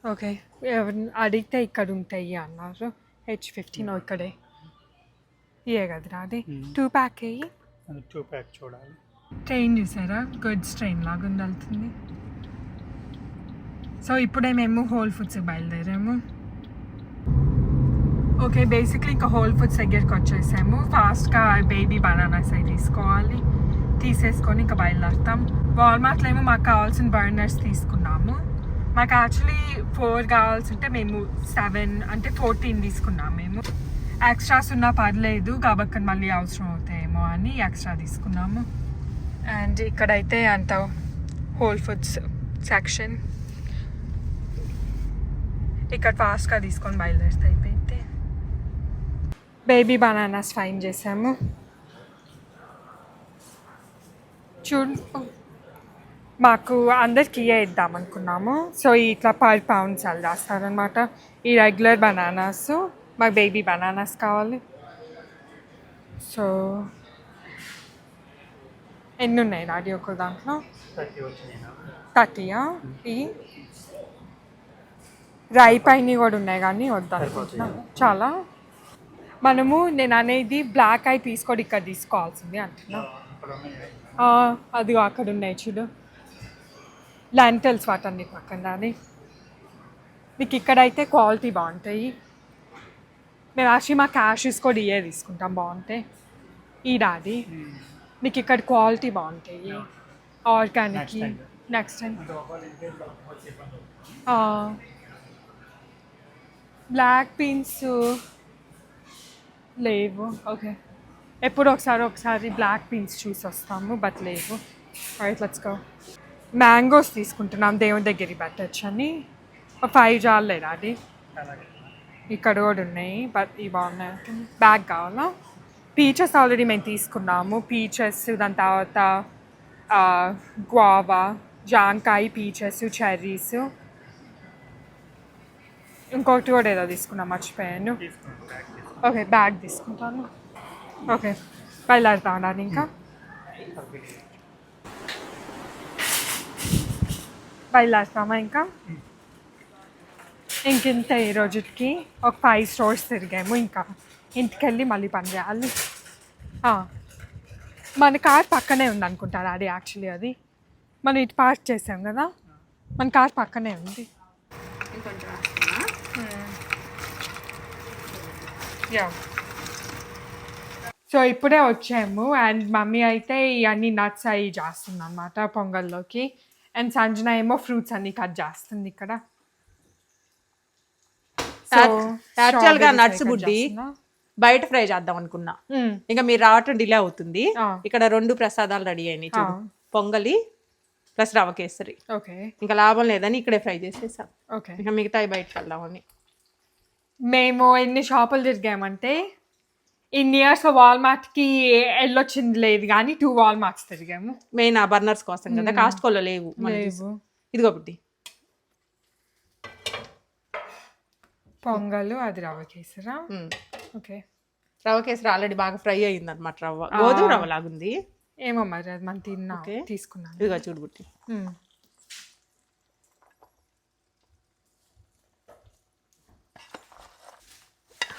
ఓకే, ఎవరిని అడిగితే ఇక్కడ ఉంటాయి అన్నారు. H15 ఇక్కడే ఇయే కదరా అది. 2 ప్యాక్ అయ్యి 2 ప్యాక్ చూడాలి. ట్రైన్ చూసారా, గుడ్స్ ట్రైన్ లాగా ఉంది వెళ్తుంది. సో ఇప్పుడే మేము హోల్ ఫుడ్స్కి బయలుదేరాము. ఓకే, బేసిక్లీ ఇంకా హోల్ ఫుడ్స్ దగ్గరికి వచ్చేసాము. ఫాస్ట్గా బేబీ బనానాస్ అవి తీసేసుకొని ఇంకా బయలుదేరుతాం. వాల్మార్ట్లో ఏమో మాకు కావాల్సిన బర్నర్స్ తీసుకున్నాము. మాకు యాక్చువల్లీ 4 కావాల్సి ఉంటే మేము 7 అంటే 14 తీసుకున్నాము. మేము ఎక్స్ట్రాస్ ఉన్నా పర్లేదు కాబట్టి మళ్ళీ అవసరం అవుతాయేమో అని ఎక్స్ట్రా తీసుకున్నాము. అండ్ ఇక్కడైతే అంత హోల్ ఫుడ్స్ సెక్షన్ ఇక్కడ ఫాస్ట్గా తీసుకొని బయలుదేరితే అయిపోయింది. బేబీ బనానాస్ ఫైన్ చేసాము. చూడు, మాకు అందరికి ఇద్దాం అనుకున్నాము. సో ఇట్లా per pound సెల్ చేస్తారనమాట. ఈ రెగ్యులర్ బనానాస్, మాకు బేబీ బనానాస్ కావాలి. సో ఎన్ని ఉన్నాయి నాది ఒక దాంట్లో? 30 ఈ రైప్ అయినవి కూడా ఉన్నాయి కానీ వద్దాం చాలా. నేను అనేది బ్లాక్ ఐ పీస్ కూడా ఇక్కడ తీసుకోవాల్సింది అంటున్నా. అదిగో అక్కడ ఉన్నాయి చూడు, లెంటల్స్ వాటన్ని పక్కన అది. మీకు ఇక్కడైతే క్వాలిటీ బాగుంటాయి. మేము యాక్చువల్లీ మా క్యాషెస్ కూడా ఇయే తీసుకుంటాం, బాగుంటాయి. ఈ డాడీ మీకు ఇక్కడ క్వాలిటీ బాగుంటాయి, organic. Next time black beans లేవు. ఓకే, ఎప్పుడు ఒకసారి బ్లాక్ బీన్స్ చూసి వస్తాము, బట్ లేవు. Right, let's go. మ్యాంగోస్ తీసుకుంటున్నాం దేవుని దగ్గరికి పెట్టచ్చు అని. 5 జాలు లేదా అది. ఇక్కడ కూడా ఉన్నాయి బట్ ఇవి బాగున్నాయి. బ్యాగ్ కావాలా? పీచెస్ ఆల్రెడీ మేము తీసుకున్నాము. పీచెస్, దాని తర్వాత గ్వావా, జాంకాయ, పీచెస్, చెర్రీస్, ఇంకొకటి కూడా ఏదో తీసుకున్నాం, మర్చిపోయాను. ఓకే, బ్యాగ్ తీసుకుంటాను. ఓకే, బయలుదేరుతా ఉన్నాను ఇంకా. బయలుదేరుతామా ఇంకా? ఇంకింత ఈ రోజుకి ఒక 5 స్టోర్స్ తిరిగాము. ఇంకా ఇంటికి వెళ్ళి మళ్ళీ పని చేయాలి. మన కార్ పక్కనే ఉంది అనుకుంటారు అది. యాక్చువల్లీ అది మనం ఇటు పార్క్ చేసాం కదా, మన కార్ పక్కనే ఉంది. సో ఇప్పుడే వచ్చాము. అండ్ మమ్మీ అయితే ఇవన్నీ నట్స్ అవి చేస్తుంది అనమాట పొంగల్లోకి. అండ్ సంజన ఏమో ఫ్రూట్స్ అన్ని కట్ చేస్తుంది ఇక్కడ. యాక్చువల్గా నట్స్ బుడ్డి బయట ఫ్రై చేద్దాం అనుకున్నా, ఇంకా మీరు రావటం డిలే అవుతుంది. ఇక్కడ 2 ప్రసాదాలు రెడీ అయినాయి చూడు, పొంగలి ప్లస్ రవ కేసరి. ఓకే, ఇంకా లాభం లేదని ఇక్కడే ఫ్రై చేసేసాం. ఓకే, ఇంకా మిగతా బయటకు వెళ్దామని. మేము ఎన్ని షాపులు తిరిగామంటే ఇన్ని ఇయర్స్ వాల్మార్ట్కి వెళ్ళొచ్చింది లేదు కానీ 2 వాల్మార్ట్స్ తిరిగాము. మెయిన్ ఆ బర్నర్స్ కోసం కదా, కాస్ట్కోలో లేవు. ఇదిగో బుడ్డి పొంగలు, అది రవ్వ కేసరా. ఓకే, రవ్వ కేసరి ఆల్రెడీ బాగా ఫ్రై అయ్యింది అనమాట. రవ్వ గోధుమ రవ్వ లాగుంది ఏమో మరి, అది మనం తీసుకున్నాం. ఇదిగో చూడు బుట్టి,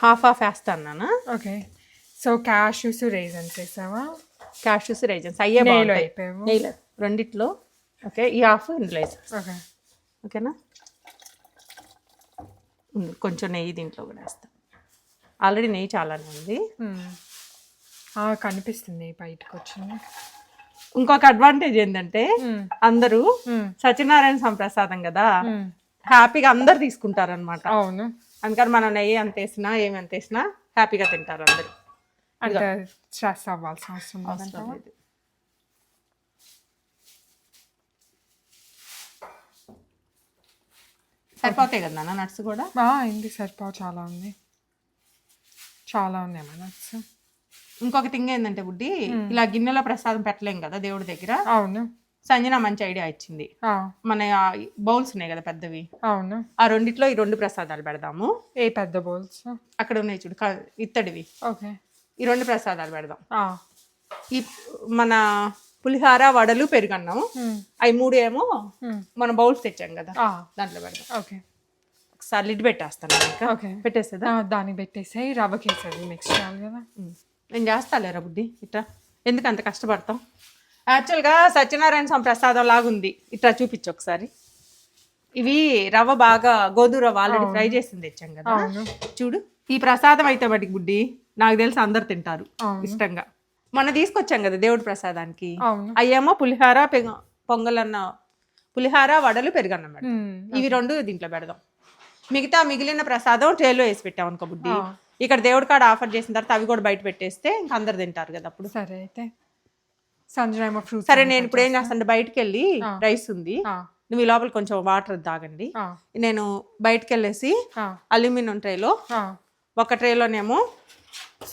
హాఫ్ వేస్తాను. ఓకే, సో క్యాష్యూస్ రేజన్స్ వేసావా? క్యాష్యూస్ రేజన్స్ అయ్యే నెయ్యిలో రెండిట్లో. ఓకే, ఈ హాఫ్ ఇందులో వేసా. ఓకే, ఓకేనా. కొంచెం నెయ్యి దీంట్లో కూడా వేస్తా. ఆల్రెడీ నెయ్యి చాలానే ఉంది. కనిపిస్తుంది బయటకు వచ్చింది. ఇంకొక అడ్వాంటేజ్ ఏంటంటే అందరూ సత్యనారాయణ సంప్రసాదం కదా, హ్యాపీగా అందరు తీసుకుంటారు అనమాట. అవును, అందుకని మనం నెయ్యి ఎంత వేసినా ఏమి ఎంత వేసినా హ్యాపీగా తింటారు అందరు. అంటే స్ట్రెస్ అవ్వాల్సిన అవసరం లేదు. సరిపోతాయి కదా నాన్న నట్స్ కూడా? ఇంది సరిపోవు, చాలా ఉంది, చాలా ఉన్నాయమ్మా నట్స్. ఇంకొక థింగ్ ఏంటంటే బుడ్డి, ఇలా గిన్నెలో ప్రసాదం పెట్టలేం కదా దేవుడి దగ్గర. అవును, సంజన మంచి ఐడియా ఇచ్చింది. మన బౌల్స్ ఉన్నాయి కదా పెద్దవి, అవును, ఆ రెండిట్లో ఈ 2 ప్రసాదాలు పెడదాము. ఏ పెద్ద బౌల్స్? అక్కడ ఉన్నాయి చూడు, ఇత్తడివి. ఓకే, ఈ 2 ప్రసాదాలు పెడదాం. ఆ, ఈ మన పులిహార వడలు పెరుగన్నం అవి 3 ఏమో మనం బౌల్స్ తెచ్చాం కదా ఆ, దాంట్లో పెడదాం. ఓకే ఒకసారి లిడ్ పెట్టేస్తాను ఇంకా ఓకే పెట్టేస్తుందా? దాన్ని పెట్టేసాయి రవ్వ కేసరి మిక్స్ చేయాలి కదా. నేను చేస్తాలేరా బుడ్డి ఇట్లా ఎందుకు అంత కష్టపడతాం. యాక్చువల్గా సత్యనారాయణ స్వామి ప్రసాదం లాగుంది. ఇట్లా చూపించు ఒకసారి. ఇవి రవ్వ బాగా గోధుమ రవ్వ ఆల్రెడీ ఫ్రై చేసింది తెచ్చాం కదా. చూడు ఈ ప్రసాదం అయితే బట్టికి బుడ్డి నాకు తెలిసి అందరు తింటారు ఇష్టంగా. మొన్న తీసుకొచ్చాం కదా దేవుడి ప్రసాదానికి. అవును. అయ్యేమో పులిహార పొంగలన్న పులిహార వడలు పెరుగన్నం మేడం. ఇవి 2 దీంట్లో పెడదాం. మిగతా మిగిలిన ప్రసాదం ట్రేలో వేసి పెట్టాం అనుకో బుడ్డి. ఇక్కడ దేవుడి కాడ ఆఫర్ చేసిన తర్వాత అవి కూడా బయట పెట్టేస్తే ఇంకా అందరు తింటారు కదా అప్పుడు. సరే అయితే సంజన ఏమో ఫ్రూట్స్. సరే నేను ఇప్పుడు ఏం చేస్తాను, బయటకు వెళ్ళి రైస్ ఉంది నువ్వు ఈ లోపల కొంచెం వాటర్ తాగండి. నేను బయటకు వెళ్ళేసి అల్యూమినియం ట్రేలో ఒక ట్రేలోనేమో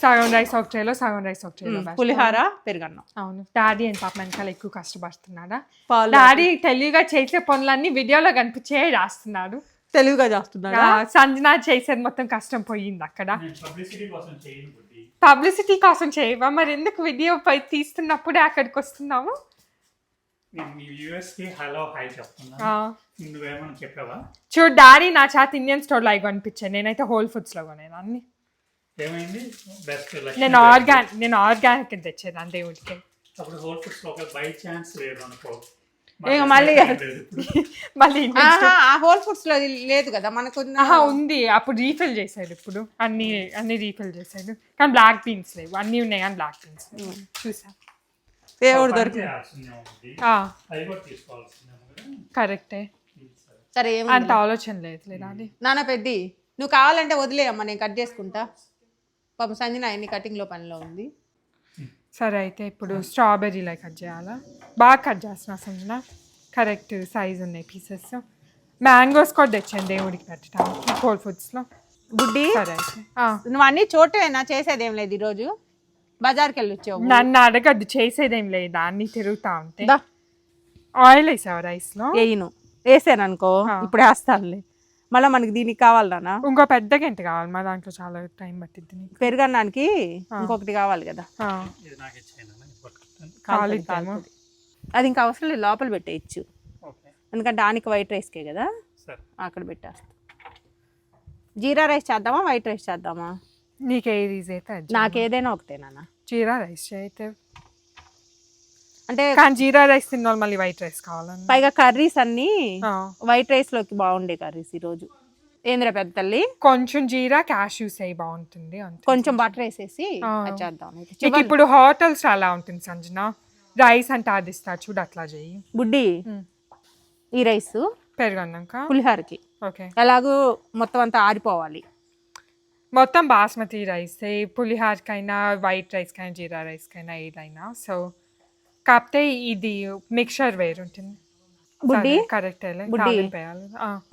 సగం రైస్ ఒక ట్రేలో సగం రైస్ ఒక ట్రేలో పులిహార పెరుగన్నం. అవును. డాడీ అని పాప వెనకాల ఎక్కువ కష్టపడుతున్నాడా. పాలు డాడీ తెలివిగా చేసే పనులన్నీ వీడియోలో కనిపించే రాస్తున్నాడు. తెలుగుగా చేస్తున్నాడు. సంజన చేసేది మొత్తం కష్టం పోయింది అక్కడ. పబ్లిసిటీ కోసం చేయను బుద్ధి. పబ్లిసిటీ కోసం చేయవా మరి? ఎందుకు వీడియో పై తీస్తున్నప్పుడే అక్కడికి వస్తున్నావు? నేను మీ వ్యూవర్స్ కి హలో హాయ్ చెప్తున్నా. నువ్వేమన్నా చెప్పావా? చూడు డాడీ నా చేత ఇండియన్ స్టోర్ లో కొనిపించాను. నేనైతే హోల్ ఫుడ్స్ లో కొనేది అన్ని. ఏమైంది? బెస్ట్ నేను ఆర్గానిక్ తెచ్చేదాన్ని దేవుడికి. అప్పుడు హోల్ ఫుడ్స్ లో బై ఛాన్స్ లేదు అనుకో మళ్ళీ మళ్ళీ ఆ హోల్ ఫుడ్స్ లో లేదు కదా మనకు. ఉంది అప్పుడు రీఫిల్ చేశాడు. ఇప్పుడు అన్ని రీఫిల్ చేశాడు కానీ బ్లాక్ బీన్స్ లేవు. అన్ని ఉన్నాయి కానీ బ్లాక్ బీన్స్ చూసా. దేవుడు దొరికి కరెక్టే. సరే అంత ఆలోచన లేదు లేదా అది. నాన్న పెద్ద నువ్వు కావాలంటే వదిలేయమ్మా నేను కట్ చేసుకుంటా. పాపం సంజన అన్ని కటింగ్ లో పనిలో ఉంది. సరే అయితే ఇప్పుడు స్ట్రాబెర్రీలా కట్ చేయాలా? బాగా కట్ చేస్తున్నా సంజన. కరెక్ట్ సైజ్ ఉన్నాయి పీసెస్. మ్యాంగోస్ కూడా తెచ్చాను దేవుడికి పెట్టడానికి హోల్ ఫుడ్స్లో. బుడ్డి సరే అయితే నువ్వు అన్ని చోటేనా చేసేదేం లేదు ఈరోజు బజార్కి వెళ్ళి వచ్చావు. నన్ను అడగద్దు చేసేదేం లేదా అన్ని తిరుగుతా ఉంటే. ఆయిల్ వేసావు రైస్లో? వేసాను అనుకో ఇప్పుడు వేస్తానులే. మళ్ళీ మనకి దీనికి కావాలి నాన్న ఇంకో పెద్ద గంట కావాలి. మా దాంట్లో చాలా టైం పట్టిద్ది. పెరుగన్నానికి ఇంకొకటి కావాలి కదా. అది ఇంకా అవసరం లేదు లోపల పెట్టేయచ్చు. ఎందుకంటే దానికి వైట్ రైస్కే కదా అక్కడ పెట్టేస్తా. జీరా రైస్ చేద్దామా వైట్ రైస్ చేద్దామా? నీకేది ఈజీ అయితే నాకు ఏదైనా ఒకటేనా. జీరా రైస్ అయితే అంటే కానీ జీరా రైస్ తిన్న మళ్ళీ వైట్ రైస్ కావాలని. పైగా కర్రీస్ అన్ని వైట్ రైస్ లోకి బాగుండే కర్రీస్ ఈరోజు. ఏంద్రా పెద్ద తల్లి కొంచెం జీరా క్యాష్యూస్ అయ్యి బాగుంటుంది. కొంచెం బటర్ వేసేసి చేద్దాం. ఇప్పుడు హోటల్స్ అలా ఉంటుంది సంజన. రైస్ అంటే అది ఇస్తా చూడు అట్లా చెయ్యి బుడ్డి. ఈ రైస్ పెరుగన్నాక పులిహారకి ఓకే ఎలాగో మొత్తం అంతా ఆరిపోవాలి. మొత్తం బాస్మతి రైస్ పులిహారకైనా వైట్ రైస్కైనా జీరా రైస్కైనా ఏదైనా. సో కాకపోతే ఇది మిక్చర్ వేరు ఉంటుంది బుడ్డి. కరెక్ట్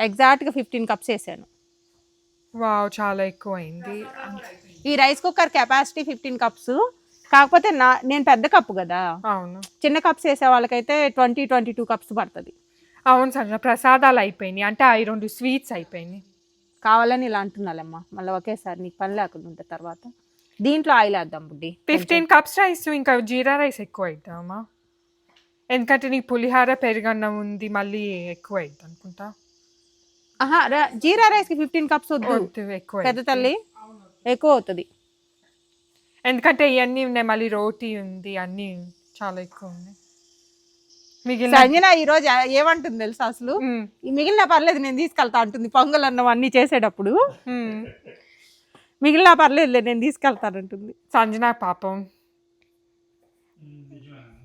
ఎగ్జాక్ట్గా 15 కప్స్ వేసాను. వావ్ చాలా ఎక్కువ అయింది. ఈ రైస్ కుక్కర్ కెపాసిటీ 15 కప్స్. కాకపోతే నేను పెద్ద కప్పు కదా. అవును చిన్న కప్స్ వేసే వాళ్ళకైతే 22 కప్స్ పడుతుంది. అవును సంజన ప్రసాదాలు అయిపోయినాయి అంటే అవి 2 స్వీట్స్ అయిపోయినాయి. కావాలని ఇలా అంటున్నాలమ్మా మళ్ళీ ఒకేసారి నీకు పని లేకుండా ఉంటుంది తర్వాత. దీంట్లో ఆయిల్ వేద్దాం బుడ్డి. 15 కప్స్ రైస్ ఇంకా జీరా రైస్ ఎక్కువ అవుతామా? ఎందుకంటే నీకు పులిహార పెరుగన్నం ఉంది మళ్ళీ ఎక్కువ అవుతుంది అనుకుంటా. జీరా రైస్కి 15 కప్స్ వద్దు ఎక్కువ పెద్ద తల్లి ఎక్కువ అవుతుంది. ఎందుకంటే ఇవన్నీ ఉన్నాయి మళ్ళీ రోటీ ఉంది అన్నీ చాలా ఎక్కువ ఉన్నాయి. సంజన ఈ రోజు ఏమంటుంది తెలుసా అసలు ఈ మిగిలిన పర్లేదు నేను తీసుకెళ్తా అంటుంది. పొంగల్ అన్నం అన్ని చేసేటప్పుడు మిగిలిన పర్లేదు నేను తీసుకెళ్తానంటుంది సంజన పాపం.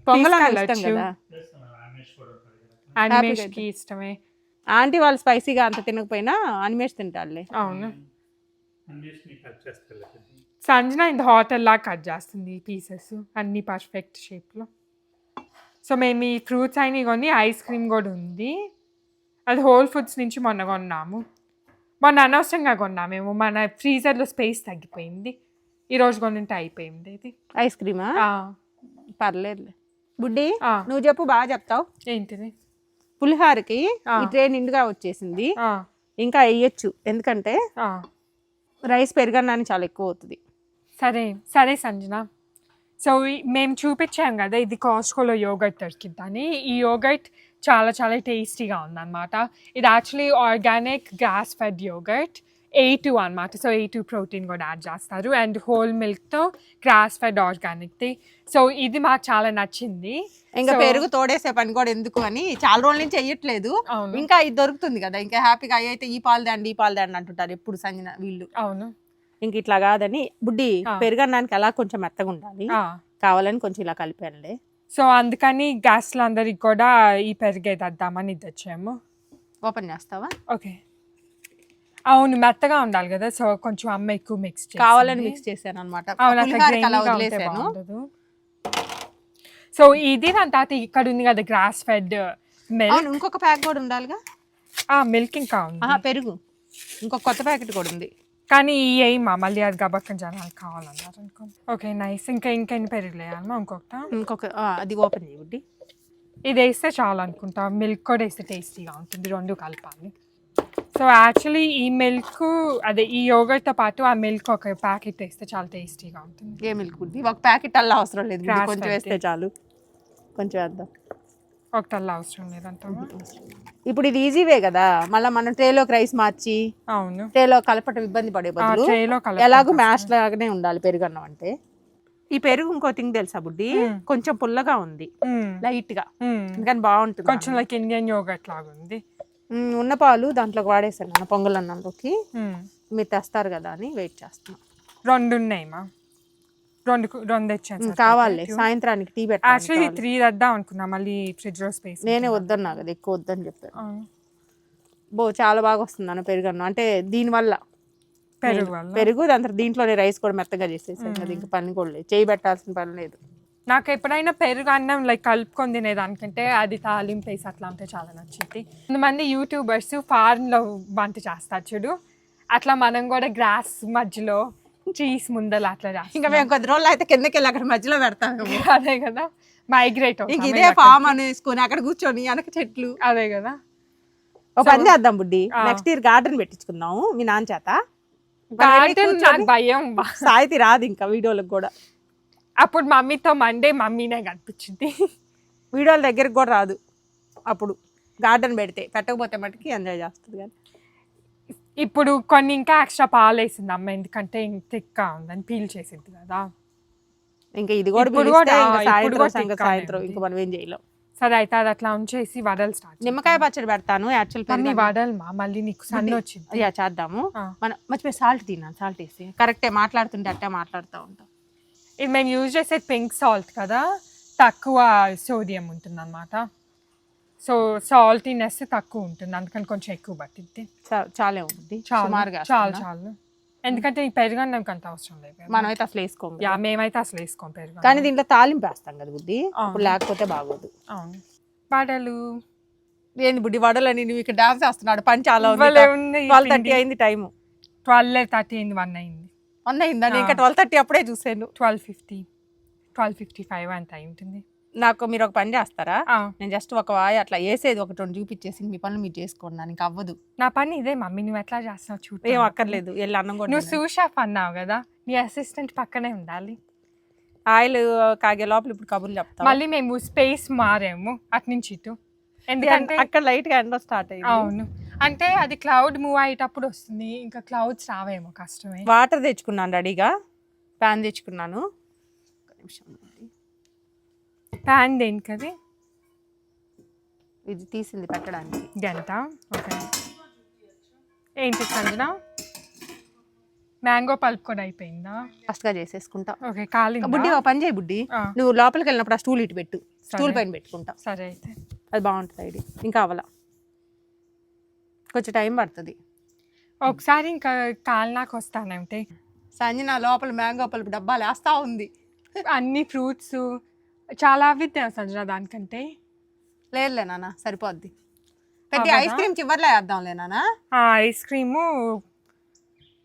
పొంగల్ ఇష్టం కదా అనిమేష్కి ఇష్టమే. ఆంటీ వాళ్ళు స్పైసీగా అంత తినకపోయినా అనిమేష్ తింటారులే. అవును సంజన ఇంత హోటల్ లాగా కట్ చేస్తుంది పీసెస్ అన్ని పర్ఫెక్ట్ షేప్లో. సో మేము ఈ ఫ్రూట్స్ అయినా కొని ఐస్ క్రీమ్ కూడా ఉంది. అది హోల్ ఫుడ్స్ నుంచి మొన్న కొన్నాము. మొన్న అనవసరంగా కొన్నామేమో మన ఫ్రీజర్లో స్పేస్ తగ్గిపోయింది. ఈరోజు కొనుంటే అయిపోయింది ఇది. ఐస్ క్రీమా? పర్లేదులే బుడ్డి నువ్వు చెప్పు బాగా చెప్తావు. ఏంటిది? పులిహారకి ఈ ట్రే నిండుగా వచ్చేసింది ఇంకా వేయచ్చు ఎందుకంటే రైస్ పెరుగన్నాన్ని చాలా ఎక్కువ అవుతుంది. సరే సరే సంజన. సో మేము చూపించాం కదా ఇది కాస్కోలో యోగర్ట్ దొరికిద్దని. ఈ యోగర్ట్ చాలా చాలా టేస్టీగా ఉందన్నమాట. ఇది actually organic grass fed yoghurt, A2 అనమాట. సో A2 ప్రోటీన్ కూడా యాడ్ చేస్తారు అండ్ హోల్ మిల్క్తో గ్రాస్ ఫెడ్ ఆర్గానిక్ది. సో ఇది మాకు చాలా నచ్చింది. ఇంకా పెరుగు తోడేసే పని కూడా ఎందుకు అని చాలా రోజుల నుంచి చెయ్యట్లేదు. ఇంకా ఇది దొరుకుతుంది కదా, ఇంకా హ్యాపీగా అయితే ఈ పాలు దండి అంటుంటారు ఎప్పుడు సంజన వీళ్ళు. అవును. ఇంక ఇట్లా కాదని బుడ్డి పెరుగన్నానికి అలా కొంచెం మెత్తగా ఉండాలి, కావాలని కొంచెం ఇలా కలిపానులే. సో అందుకని గ్యాస్లో అందరికి కూడా ఈ పెరిగేద్దామని ఇది వచ్చాము. ఓపెన్ చేస్తావా? ఓకే. అవును, మెత్తగా ఉండాలి కదా. సో కొంచెం అమ్మ ఎక్కువ మిక్స్ కావాలని మిక్స్ చేశాను అనమాట. వదిలేసాను. సో ఇది దాని తర్వాత ఇక్కడ ఉంది కదా గ్రాస్ ఫెడ్ మిల్క్. ఇంకొక ప్యాక్ కూడా ఉండాలిగా. మిల్క్ ఇంకా ఉంది. పెరుగు ఇంకొక కొత్త ప్యాకెట్ కూడా ఉంది, కానీ ఏమా మళ్ళీ అది గబక్కన జనాలు కావాలన్నారు అనుకో. Okay nice. ఇంకా ఇంకెన్ని పెరుగులేయాలమ్మా? ఇంకొక అది ఓపెన్ చేయబుడ్డి. ఇది వేస్తే చాలా అనుకుంటా. మిల్క్ కూడా వేస్తే టేస్టీగా ఉంటుంది, రెండు కలపాలి. సో యాక్చువల్లీ ఈ మిల్క్ అదే ఈ యోగర్ట్తో పాటు ఆ మిల్క్ ఒక ప్యాకెట్ వేస్తే చాలా టేస్టీగా ఉంటుంది. ఏ మిల్క్ బుడ్డి? ఒక ప్యాకెట్ అలా అవసరం లేదు, కొంచెం వేస్తే చాలు. కొంచెం వేద్దాం. ఒకటల్లా అవసరం లేదంట. ఇప్పుడు ఇది ఈజీవే కదా, మళ్ళీ మనం ట్రేలోకి రైస్ మార్చి అవును ట్రేలో కలపటం ఇబ్బంది పడే బదులు ఎలాగో మ్యాష్ లాగానే ఉండాలి పెరుగన్నం అంటే. ఈ పెరుగు ఇంకో థింగ్ తెలుసా బుడ్డి, కొంచెం పుల్లగా ఉంది లైట్ గా, కానీ బాగుంటుంది. కొంచెం లైక్ ఇండియన్ యోగర్ట్ లాగా ఉంది. ఉన్న పాలు దాంట్లోకి వాడేసాను పొంగల్ అన్నంలోకి. మీరు తెస్తారు కదా అని వెయిట్ చేస్తున్నాం. రెండు ఉన్నాయిమా, రెండు తెచ్చాను. కావాలి సాయంత్రానికి టీ పెట్టాలి. యాక్చువల్లీ 3 తెద్దాం అనుకున్నా, మళ్ళీ ఫ్రిడ్జ్ లో స్పేస్. నేనే వద్దన్నా కదా, ఎక్కువ వద్దని చెప్పాను. చాలా బాగా వస్తుంది అన్న పెరుగన్నం అంటే దీనివల్ల. పెరుగు దాని తర్వాత దీంట్లోనే రైస్ కూడా మెత్తగా చేసేసాను కదా, ఇంకా పని కూడా లేదు, చేయి పెట్టాల్సిన పని లేదు. నాకు ఎప్పుడైనా పెరుగు అన్నం లైక్ కలుపుకొని తినేదానికంటే అది తాలింపు వేసి అట్లా అంటే చాలా నచ్చింది. కొంతమంది యూట్యూబర్స్ ఫార్మ్లో వంట చేస్తారు చూడు, అట్లా మనం కూడా గ్రాస్ మధ్యలో చీజ్ ముందల అట్లా చేస్తాం. ఇంకా మేము కొద్ది రోజులు అయితే కిందకి వెళ్ళి అక్కడ మధ్యలో పెడతాము. అదే కదా, మైగ్రేట్. ఇదే ఫామ్ అనేసుకొని అక్కడ కూర్చొని వెనక చెట్లు. అదే కదా. ఒక పని చేద్దాం బుడ్డి, నెక్స్ట్ ఇయర్ గార్డెన్ పెట్టించుకుందాము మీ నాన్న చేత. గార్డెన్ నాకు భయం. సాయితి రాదు ఇంకా వీడియోలకు కూడా. అప్పుడు మమ్మీతో మండే మమ్మీనే కనిపించింది, వీడియోల దగ్గరికి కూడా రాదు. అప్పుడు గార్డెన్ పెడితే పెట్టకపోతే మటుకి ఎంజాయ్ చేస్తుంది. కానీ ఇప్పుడు కొన్ని ఇంకా ఎక్స్ట్రా పాలు వేసింది అమ్మ, ఎందుకంటే ఇంకా ఉందని పీల్ చేసింది కదా. ఇంకా ఇది కూడా సాయంత్రం ఇంకా మనం ఏం చేయలేం. సరే అయితే అది అట్లా ఉంచేసి వడలు స్టార్ట్. నిమ్మకాయ పచ్చడి పెడతాను. యాక్చువల్ వడలు మళ్ళీ నీకు సన్న వచ్చింది. చేద్దాము. మనం మర్చిపోయి సాల్ట్ తిన్నాను, సాల్ట్ వేసి కరెక్టే మాట్లాడుతుంటే అట్టే మాట్లాడుతూ ఉంటాం. ఇది మేము యూజ్ చేసే పింక్ సాల్ట్ కదా, తక్కువ సోడియం ఉంటుంది అనమాట. సో సాల్టీనెస్ తక్కువ ఉంటుంది, అందుకని కొంచెం ఎక్కువ పట్టిద్ది. చాలే ఉంటుంది, చాలు. ఎందుకంటే ఈ పెరుగన్నంకి అంత అవసరం లేదు, మనమైతే అసలు వేసుకోము. మేమైతే అసలు వేసుకోం పెరుగు. కానీ దీంట్లో తాలింపు వేస్తాం కదా బుడ్డి, అప్పుడు లేకపోతే బాగోదు. అవును. వడలు ఏంది బుడ్డి వడలు అని నువ్వు ఇక్కడ డాన్స్ చేస్తున్నాడు, పని చాలా ఉంది. 12:30 అయింది టైము. 12:30 అయింది, 1 అయింది. 1 అయిందా? ఇంకా 12:30 అప్పుడే చూసాను. 12:50 12:55 అంత అయి ఉంటుంది. నాకు మీరు ఒక పని చేస్తారా? నేను జస్ట్ ఒక వాయి అట్లా వేసేది ఒకటి రెండు చూపించేసి మీ పనులు మీరు చేసుకోండి, నీకు అవ్వదు. నా పని ఇదే మమ్మీ, నువ్వు ఎట్లా చేస్తున్నావు చూడు. ఏం అక్కర్లేదు, వెళ్ళి అన్నం కూడా. నువ్వు సూషాఫ్ అన్నావు కదా, నీ అసిస్టెంట్ పక్కనే ఉండాలి. ఆయిల్ కాగే లోపల ఇప్పుడు కబుర్లు చెప్తాం. మళ్ళీ మేము స్పేస్ మారాము అటు నుంచి ఇటు, ఎందుకంటే అక్కడ లైట్ గా ఎండ స్టార్ట్ అయ్యింది. అవును, అంటే అది క్లౌడ్ మూవ్ అయ్యేటప్పుడు వస్తుంది, ఇంకా క్లౌడ్స్ రావేమో, కష్టమే. వాటర్ తెచ్చుకున్నాను రెడీగా, ప్యాన్ తెచ్చుకున్నాను. ప్యాన్ దేనికి? అది ఇది తీసింది పెట్టడానికి గంట. ఓకే. ఏంటి సంజన, మ్యాంగో పల్ప్ కూడా అయిపోయిందా? ఫస్ట్గా చేసేసుకుంటా. ఓకే, కాలి బుడ్డి ఒక పని చేయి బుడ్డి, నువ్వు లోపలికి వెళ్ళినప్పుడు ఆ స్టూల్ ఇటు పెట్టు, స్టూల్ పైన పెట్టుకుంటా. సరే అయితే, అది బాగుంటుంది ఐడియా. ఇంకా అవ్వాల, కొంచెం టైం పడుతుంది. ఒకసారి ఇంకా కాలినాక వస్తానంటే. సంజన లోపల మ్యాంగో పల్ప్ డబ్బాలు వేస్తా ఉంది, అన్ని ఫ్రూట్స్ చాలా అవిద్దా సంజన దానికంటే. లేదులే నాన్న సరిపోద్ది. పెద్ద ఐస్ క్రీమ్ చివర్లో వేద్దాంలే నాన్న. ఐస్ క్రీము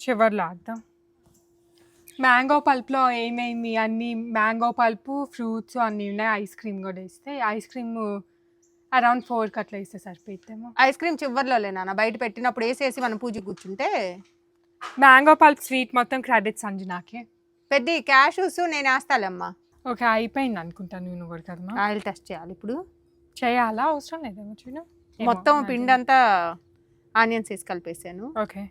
చివర్లో వేద్దాం. మ్యాంగో పల్ప్లో ఏమేమి అన్ని మ్యాంగో పల్పు ఫ్రూట్స్ అన్నీ ఉన్నాయి, ఐస్ క్రీమ్ కూడా వేస్తే ఐస్ క్రీమ్ అరౌండ్ 4 అట్లా వేస్తే సరిపోయిద్దేమో. ఐస్ క్రీమ్ చివర్లో లేనా, బయట పెట్టినప్పుడు వేసేసి మనం పూజ కూర్చుంటే. మ్యాంగో పల్ప్ స్వీట్ మొత్తం క్రెడిట్ సంజనాకి. పెద్ద క్యాషూస్ నేను వేస్తాలేమ్మా. ఓకే, అయిపోయింది అనుకుంటాను నేను కూడా కదమ్మా. ఆయిల్ టెస్ట్ చేయాలి ఇప్పుడు. చేయాలా? అవసరం లేదేమో చూడు. మొత్తం పిండి అంతా ఆనియన్స్ వేసి కలిపేసాను. ఓకే,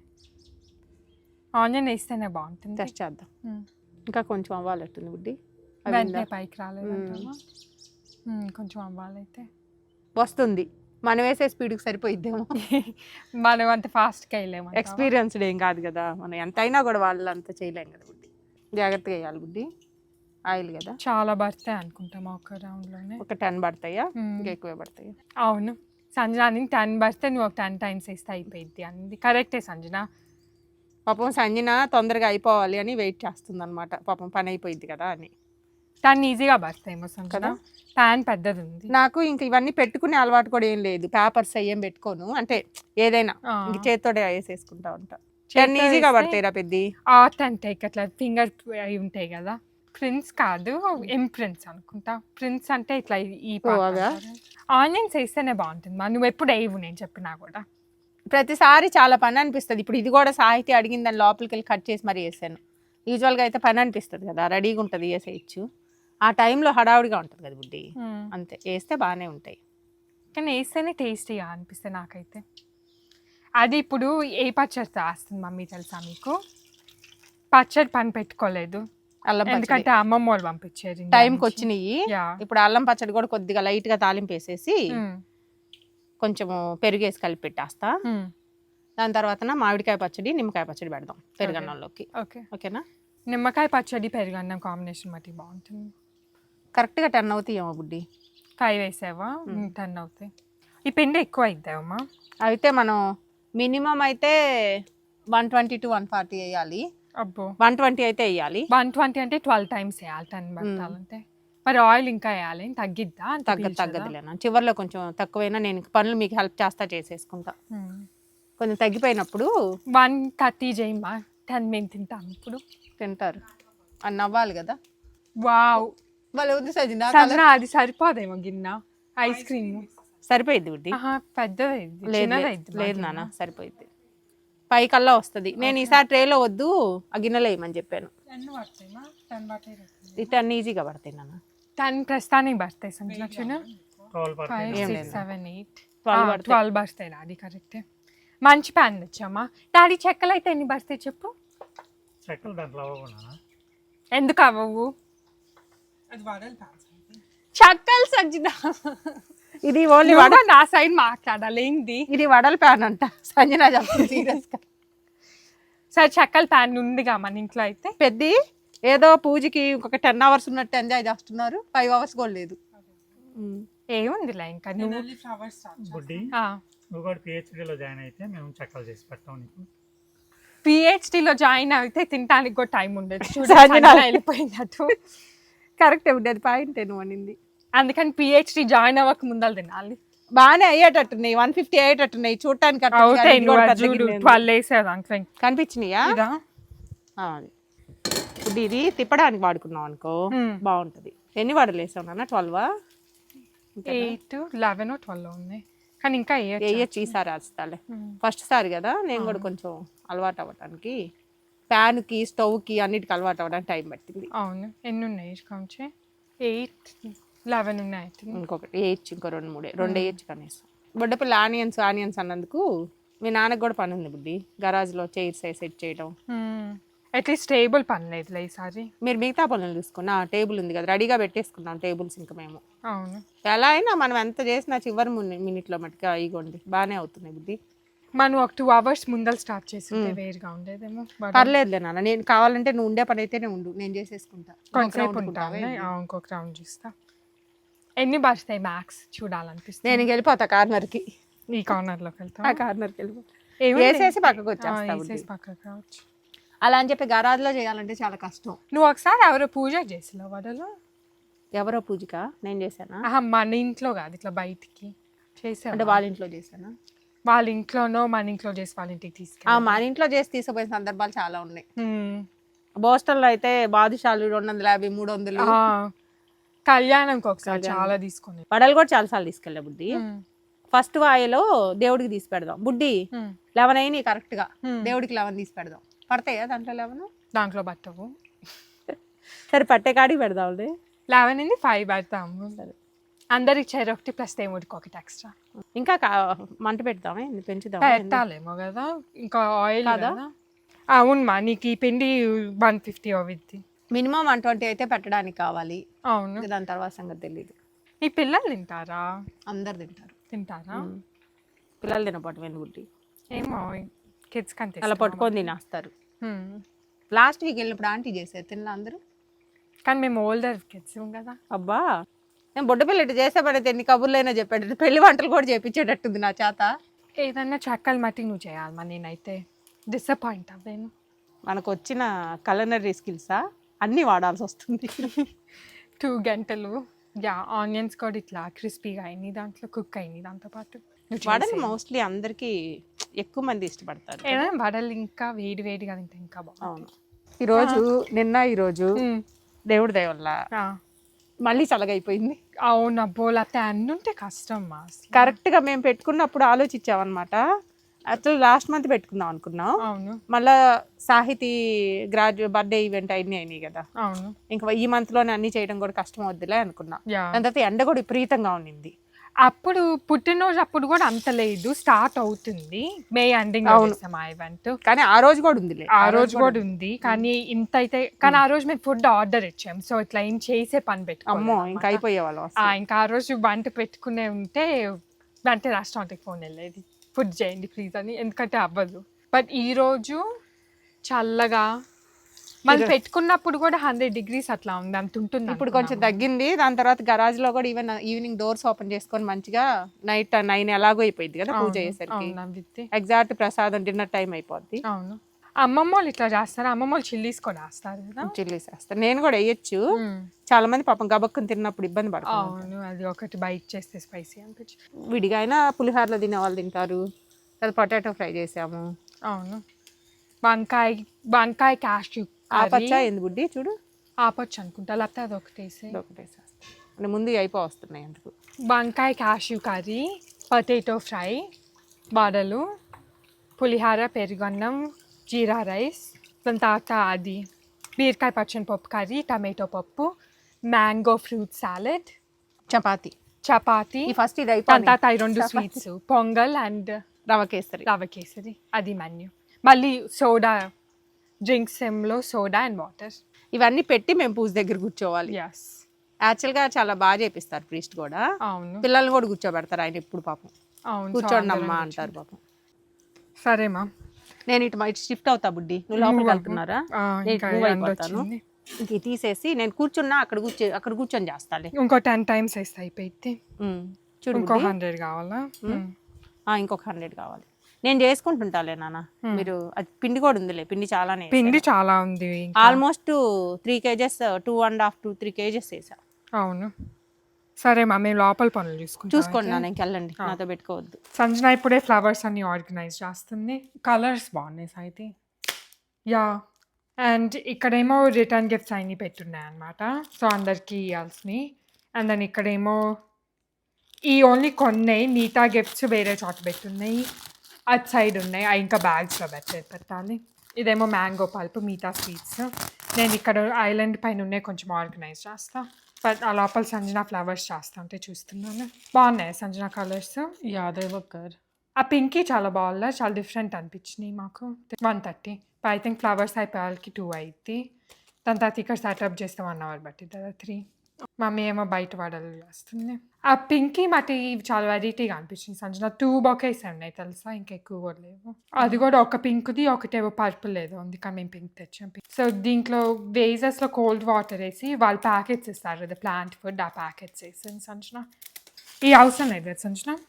ఆనియన్ వేస్తేనే బాగుంటుంది. టెస్ట్ చేద్దాం. ఇంకా కొంచెం అవ్వాలట్టుంది బుడ్డి. వెంటనే పైకి రాలేదు, కొంచెం అవ్వాలైతే వస్తుంది. మనం వేసే స్పీడ్కి సరిపోయిద్దేమో. మనం అంత ఫాస్ట్గా వేయలేము. ఎక్స్పీరియన్స్డ్ ఏం కాదు కదా మనం, ఎంత అయినా కూడా వాళ్ళు అంత చేయలేం కదా బుడ్డి. జాగ్రత్తగా వేయాలి బుడ్డి, ఆయిల్ కదా. చాలా పడతాయి అనుకుంటాం ఒక రౌండ్లోనే. ఒక 10 పడతాయా? ఇంకా ఎక్కువే పడతాయా? అవును సంజన, నీకు 10 పడితే నువ్వు ఒక 10 టైమ్స్ వేస్తే అయిపోయింది. అంది కరెక్టే సంజన. పాపం సంజన తొందరగా అయిపోవాలి అని వెయిట్ చేస్తుంది అనమాట. పాపం పని అయిపోయింది కదా అని. దాన్ని ఈజీగా పడతాయేమో సంజన, ప్యాన్ పెద్దది ఉంది. నాకు ఇంక ఇవన్నీ పెట్టుకునే అలవాటు కూడా ఏం లేదు. పేపర్స్ ఏం పెట్టుకోను, అంటే ఏదైనా ఇంక చేతితోటే వేసేసుకుంటా ఉంటా. ఈజీగా పడతాయి రా పెద్ద. ఆథెంటిక్ అట్లా ఫింగర్ అవి ఉంటాయి కదా. ప్రింట్స్ కాదు, ఇంప్రింట్స్ అనుకుంటా. ప్రింట్స్ అంటే ఇట్లా ఈ ఆనియన్స్ వేస్తేనే బాగుంటుంది. నువ్వు ఎప్పుడు వేయవు నేను చెప్పినా కూడా. ప్రతిసారి చాలా పని అనిపిస్తుంది. ఇప్పుడు ఇది కూడా సాహితీ అడిగింది, దాన్ని లోపలికి వెళ్ళి కట్ చేసి మరీ వేసాను. యూజువల్గా అయితే పని అనిపిస్తుంది కదా, రెడీగా ఉంటుంది వేసేయచ్చు. ఆ టైంలో హడావుడిగా ఉంటుంది కదా బుడ్డి, అంతే. వేస్తే బాగానే ఉంటాయి, కానీ వేస్తేనే టేస్టీగా అనిపిస్తుంది నాకైతే. అది ఇప్పుడు ఏ పచ్చడి వేస్తుంది మమ్మీ తెలుసా మీకు? పచ్చడి పని పెట్టుకోలేదు, ఎందుకంటే అమ్మమ్మ వాళ్ళు పంపించారు టైంకి వచ్చినాయి. ఇప్పుడు అల్లం పచ్చడి కూడా కొద్దిగా లైట్గా తాలింపు వేసేసి కొంచెం పెరుగేసి కలిపి పెట్టేస్తా. దాని తర్వాత మామిడికాయ పచ్చడి, నిమ్మకాయ పచ్చడి పెడదాం పెరుగన్నంలోకి. ఓకేనా? నిమ్మకాయ పచ్చడి పెరుగన్నం కాంబినేషన్ మట్టి బాగుంటుంది. కరెక్ట్గా 10 అవుతాయేమో బుడ్డి. 5 వేసావా? 10 అవుతాయి. ఈ పిండి ఎక్కువ అవుతాయమ్మా. అయితే మనం మినిమం అయితే 120 to 140 వేయాలి. అబ్బో, 120 అయితే వేయాలి. 120 అంటే 12 టైమ్స్ వేయాలి 10 పెట్టాలంటే. మరి ఆయిల్ ఇంకా వేయాలి, తగ్గిద్దా? తగ్గదులేనా, చివరిలో కొంచెం తక్కువైనా నేను పనులు మీకు హెల్ప్ చేసుకుంటా. కొంచెం తగ్గిపోయినప్పుడు 130 చేయమ్మా, 10 మేము తింటాం. ఇప్పుడు తింటారు అని నవ్వాలి కదా. వావ్, వాళ్ళు ఉంది సజినా. అది సరిపోదేమో గిన్నె ఐస్ క్రీమ్. సరిపోయిద్ది బుడ్డి, పెద్దది లేదు నాన్న, సరిపోయిద్ది. పైకల్లా వస్తుంది. నేను ఈసారి ట్రేలో వద్దు, ఆ గిన్నెలో వేయమని చెప్పాను. ఈ 10 ఈజీగా పడతాయి నాన్న. 10 ప్రస్తుతానికి పడతాయి సంజన. 5, 6, 7, 8, 12 పడతాయి. అది కరెక్టే. మంచి ప్యాన్ తెచ్చామా డాడీ. చెక్కలు అయితే ఎన్ని పడతాయి చెప్పు? చెక్కలు దాంట్లో ఎందుకు అవ్వవు? చెక్కలు సంజన, ఇది ఓన్లీ నా సైడ్ మాట్లాడాలి. ఏంది ఇది? వడల ప్యాన్ అంట సంజన చెప్తుంది సీరియస్గా. సరే, చెక్కల ప్యాన్ ఉందిగా మన ఇంట్లో. అయితే పెద్ద ఏదో పూజకి ఇంకొక 10 hours ఉన్నట్టు ఎంజాయ్ చేస్తున్నారు. 5 hours కూడా లేదు. ఏముందిలే ఇంకా. నువ్వు బుడ్డి, నువ్వు కూడా పిహెచ్డీలో జాయిన్ అయితే మేము చెక్కలు చేసి పెట్టాం నీకు. పిహెచ్డీలో జాయిన్ అయితే తినడానికి కూడా టైం ఉండదు. వెళ్ళిపోయినట్టు. కరెక్ట్ ఉండేది పాయింట్ నువ్వు అనింది. అందుకని పిహెచ్డీ జాయిన్ అవ్వక ముందర తినాలి. బాగానే అయ్యేటట్టున్నాయి, 150 అయ్యేటట్టున్నాయి చూడటానికి. 12 కనిపించినాయా? ఇప్పుడు ఇది తిప్పడానికి వాడుకున్నాం అనుకో బాగుంటది. ఎన్ని వడలు వేసావు నాన్న? 12, 8, 11, 12 ఉన్నాయి. కానీ ఇంకా వేయచ్చు. ఈసారి వేస్తాలే, ఫస్ట్ సారి కదా. నేను కూడా కొంచెం అలవాటు అవ్వడానికి, ప్యాన్కి స్టవ్కి అన్నిటికి అలవాటు అవ్వడానికి టైం పట్టింది. అవును. ఎన్ని ఉన్నాయి? 8, 11 ఉన్నాయి. ఇంకొకటి వేయచ్చు, ఇంకో 2 వేయచ్చు కనీసం. బొడ్డపల్లి ఆనియన్స్ అన్నందుకు మీ నాన్నకు కూడా పని ఉంది బుడ్డి. గరాజ్లో చైర్స్ సెట్ చేయడం. అట్లీస్ట్ టేబుల్ పని లేదు ఈసారి. మీరు మిగతా పనులు చూసుకున్నా టేబుల్ ఉంది కదా, రెడీగా పెట్టేసుకున్నాం టేబుల్స్. ఇంకా మేము అవును ఎలా అయినా మనం ఎంత చేసినా చివరి మినిట్లో మట్టుగా ఇగోండి బాగానే అవుతున్నాయి బుద్ధి. మనం ఒక 2 hours ముందర స్టార్ట్ చేస్తుంటే వేరుగా ఉండేదేమో. పర్లేదులే నాన్న, నేను కావాలంటే నువ్వు ఉండే పని అయితేనే ఉండు, నేను చేసేసుకుంటా. కొంచెంసేపు ఉంటాను, ఇంకొక రౌండ్ చూస్తా. ఎన్ని పడతాయి మ్యాక్స్ చూడాలనిపిస్తుంది. నేను వెళ్ళిపోతా కార్నర్కి. ఈ కార్నర్లోకి వెళ్తా, ఆ కార్నర్కి వెళ్ళిపోతా. వేసేసి పక్కకు వచ్చేస్తా. అలా అని చెప్పి గరాజ్లో చేయాలంటే చాలా కష్టం. నువ్వు ఒకసారి ఎవరో పూజ చేసినావు వడలో. ఎవరో పూజకా? నేను చేశానా? మన ఇంట్లో కాదు, ఇట్లా బయటికి చేసా. అంటే వాళ్ళ ఇంట్లో చేశానా? వాళ్ళ ఇంట్లోనో మన ఇంట్లో చేసి వాళ్ళ ఇంటికి తీసుకెళ్ళి. మన ఇంట్లో చేసి తీసుకుపోయిన సందర్భాలు చాలా ఉన్నాయి. బోస్టన్లో అయితే బాదుషాలు 250, 300. కళ్యాణంకి ఒకసారి చాలా తీసుకుని. వడలు కూడా చాలా సార్లు తీసుకెళ్ళా బుడ్డి. ఫస్ట్ వాయిలో దేవుడికి తీసి పెడదాం బుడ్డి. 11 అయినాయి కరెక్ట్ గా. దేవుడికి 11 తీసి పెడదాం. పడతాయా దాంట్లో 11? దాంట్లో పట్టవు. సరే పట్టే కాడికి పెడదాంలే. 11 నుండి 5 పెడతాము. అందరికి చైర్ ఒకటి ప్లస్ తేముడికి ఒకటి ఎక్స్ట్రా ఇంకా మంట పెడతామే, పెంచుదాం. పెట్టాలేమో కదా, ఇంకా ఆయిల్ కదా. అవునమ్మా, నీకు ఈ పిండి 150 అవుద్ది. మినిమం 120 అయితే పెట్టడానికి కావాలి. అవును, ఇంకా దాని తర్వాత సంగతి తెలియదు. ఈ పిల్లలు తింటారా? అందరు తింటారు. పిల్లలు తినపటం ఎందుకు? ఏమో కిడ్స్ కంటే అలా పట్టుకొని తినేస్తారు. లాస్ట్ వీక్ వెళ్ళినప్పుడు ఆంటీ చేసేది తిన్నా అందరూ. కానీ మేము ఓల్డర్ కిడ్స్ కదా. అబ్బా, నేను బొడ్డ పిల్ల ఇటు చేసే పడైతే ఎన్ని కబుర్లైనా చెప్పాడు. పెళ్లి వంటలు కూడా చేపించేటట్టుంది నా చేత. ఏదన్నా చక్కలు మట్టి నువ్వు చేయాలమ్మా, నేనైతే డిసప్పాయింట్ అవ్వాను. మనకు వచ్చిన కలనరీ స్కిల్సా అన్నీ వాడాల్సి వస్తుంది. 2 గంటలు ఆనియన్స్ కూడా ఇట్లా క్రిస్పీగా అయినాయి, దాంట్లో కుక్ అయినాయి. దాంతోపాటు వడలు మోస్ట్లీ అందరికి ఎక్కువ మంది ఇష్టపడతారు. ఏదైనా వడలు ఇంకా వేడి వేడిగా తింటే ఇంకా బాగుంది. ఈరోజు దేవుడి దయ వల్ల మళ్ళీ చల్లగైపోయింది. అవునబ్బో, లేకపోతే అన్నీ ఉంటే కష్టం. కరెక్ట్గా మేము పెట్టుకున్నప్పుడు ఆలోచించామన్నమాట. అసలు లాస్ట్ మంత్ పెట్టుకుందాం అనుకున్నాం. అవును, మళ్ళా సాహితీ బర్త్డే ఈవెంట్ అయినాయి కదా. అవును, ఇంకా ఈ మంత్ లోనే అన్ని చేయడం కూడా కష్టం వద్దులే అనుకున్నాం. దాని తర్వాత ఎండ కూడా విపరీతంగా ఉన్నింది. అప్పుడు పుట్టినరోజు అప్పుడు కూడా అంత లేదు, స్టార్ట్ అవుతుంది మే ఎండింగ్ ఆ ఈవెంట్. కానీ ఆ రోజు కూడా ఉంది, ఆ రోజు కూడా ఉంది. కానీ ఇంత అయితే, కానీ ఆ రోజు మేము ఫుడ్ ఆర్డర్ ఇచ్చాం. సో ఇట్లా ఏం చేసే పని అమ్మో ఇంకా అయిపోయేవాళ్ళం. ఇంకా ఆ రోజు వంట పెట్టుకునే ఉంటే అంటే రెస్టారెంట్కి ఫోన్ వెళ్ళేది, ఫుడ్ చేయండి ప్లీజ్ అని, ఎందుకంటే అవ్వదు. బట్ ఈరోజు చల్లగా, మళ్ళీ పెట్టుకున్నప్పుడు కూడా 100 degrees అట్లా ఉంది, అంత ఉంటుంది. ఇప్పుడు కొంచెం తగ్గింది. దాని తర్వాత గరాజ్ లో కూడా ఈవినింగ్ డోర్స్ ఓపెన్ చేసుకొని మంచిగా నైట్ 9 ఎలాగో అయిపోయింది కదా పూజ అయ్యేసరికి. ఎగ్జాక్ట్ ప్రసాదం డిన్నర్ టైం అయిపోద్ది. అవును, అమ్మమ్మ వాళ్ళు ఇట్లా చేస్తారు. అమ్మమ్మ వాళ్ళు చిల్లీస్ కూడా వేస్తారు కదా. చిల్లీస్ వేస్తారు, నేను కూడా వేయచ్చు. చాలా మంది పాపం గబక్కుని తిన్నప్పుడు ఇబ్బంది పడతారు. అవును, అది ఒకటి బైట్ చేస్తే స్పైసీ అనిపించి. విడిగా అయినా పులిహోరలో తినే వాళ్ళు తింటారు. తర్వాత పొటాటో ఫ్రై చేసాము. అవును, వంకాయ క్యాష్యూ ఆపచ్చా ఎందు బుడ్డి చూడు, ఆపచ్చు అనుకుంటా, లేకపోతే అది ఒకటేసేస్తాను. ముందు అయిపోతున్నాయి అందుకు. వంకాయ క్యాష్యూ కర్రీ, పొటాటో ఫ్రై, వడలు, పులిహార, పెరుగన్నం, జీరా రైస్, దాని తర్వాత అది బీరకాయ పచ్చని పప్పు కర్రీ, టమాటో పప్పు, mango fruit salad, chapati first ఇది దాని తర్వాత 2 స్వీట్స్, పొంగల్ అండ్ రవ కేసరి. అది మెన్యూ. మళ్ళీ సోడా డ్రింక్స్ ఏమో సోడా అండ్ వాటర్. ఇవన్నీ పెట్టి మేము పూజ దగ్గర కూర్చోవాలి. యాక్చువల్గా చాలా బాగా చేపిస్తారు ప్రీస్ట్ కూడా. అవును, పిల్లల్ని కూడా కూర్చోబెడతారు ఆయన ఎప్పుడు పాపం. కూర్చోండి అమ్మా అంటారు పాపం. సరేమా, నేను ఇటు షిఫ్ట్ అవుతా బుడ్డి, నువ్వు లోపలికి వెళ్తున్నారా? ఇంక తీసేసి నేను కూర్చున్నా అక్కడ కూర్చొని చేస్తాలే. ఇంకో 10 times వేస్తే అయిపోయింది. చూడు ఇంకో 100 కావాలా? ఇంకొక 100 కావాలి. నేను చేసుకుంటుంటాలే నాన్న, మీరు అది పిండి కూడా ఉందిలే. పిండి చాలా ఉంది, ఆల్మోస్ట్ 3 kgs 2.5 to 3 kgs వేసా. అవును, సరే మా, మేము లోపల పనులు చూసుకోండి నాన్న, ఇంకెళ్ళండి, నాతో పెట్టుకోవద్దు. సంజన ఇప్పుడే ఫ్లవర్స్ అన్ని ఆర్గనైజ్ చేస్తుంది. కలర్స్ బాగున్నాయి అయితే. అండ్ ఇక్కడేమో రిటర్న్ గిఫ్ట్స్ అన్ని పెట్టున్నాయి అనమాట. సో అందరికి ఇవ్వాల్సినవి. అండ్ దెన్ ఇక్కడేమో ఈ ఓన్లీ కొన్ని నీటా గిఫ్ట్స్ వేరే చోట పెట్టున్నాయి. అటు సైడ్ ఉన్నాయి, అవి ఇంకా బ్యాగ్స్లో పెట్టాలి. ఇదేమో మ్యాంగో పల్ప్, మిగతా స్వీట్స్. నేను ఇక్కడ ఐలాండ్ పైన ఉన్నాయి కొంచెం ఆర్గనైజ్ చేస్తా. బట్ ఆ లోపల సంజన ఫ్లవర్స్ చేస్తా ఉంటే చూస్తున్నాను. బాగున్నాయి సంజన కలర్స్. ఆ పింకీ చాలా బాగుంది, చాలా డిఫరెంట్ అనిపించినాయి మాకు. 130. ఐ థింక్ ఫ్లవర్స్ అయిపోయాలకి 2 అయింది. దాని తర్వాత ఇక్కడ సెటప్ చేస్తే 1 hour పట్టింది కదా, 3. మమ్మీ ఏమో బయట వడలు చేస్తుంది. ఆ పింకీ మట్టి చాలా వెరైటీగా అనిపించింది సంజన. 2 బొకేస్ ఉన్నాయి తెలుసా, ఇంకా ఎక్కువ కూడా లేవు. అది కూడా ఒక పింక్ది, ఒకటేమో పర్పుల్ ఏదో ఉంది, కానీ మేము పింక్ తెచ్చాం. సో దీంట్లో వేజెస్లో కోల్డ్ వాటర్ వేసి వాళ్ళు ప్యాకెట్స్ ఇస్తారు, అది ప్లాంట్ ఫుడ్. ఆ ప్యాకెట్స్ వేసింది సంజన. ఈ అవసరం లేదు సంజన.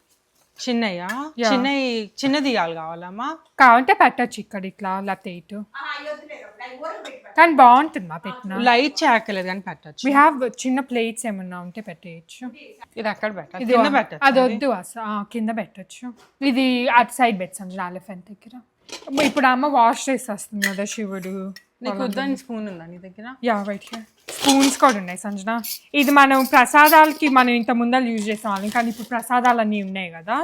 చిన్నది కావాలమ్మా, కావాలంటే పెట్టచ్చు ఇక్కడ ఇట్లా, లేకపోతే ఇటు. కానీ బాగుంటుంది మా పెట్టిన. లైట్ చేయక్కర్లేదు కానీ పెట్టచ్చు. వీ హ్యావ్ చిన్న ప్లేట్స్ ఏమన్నా ఉంటే పెట్టేయచ్చు. ఇది అక్కడ పెట్టచ్చు, అది వద్దు అసలు, కింద పెట్టచ్చు. ఇది అటు సైడ్ పెట్టచ్చు ఎలిఫెంట్ దగ్గర. ఇప్పుడు అమ్మ వాష్ చేసి వస్తుంది కదా శివుడు. నీకు వద్దని స్పూన్ ఉందా నీ దగ్గర? Right here. స్పూన్స్ కూడా ఉన్నాయి సంజన. ఇది మనం ప్రసాదాలకి మనం ఇంత ముందర యూజ్ చేసే వాళ్ళం, కానీ ఇప్పుడు ప్రసాదాలు అన్నీ ఉన్నాయి కదా,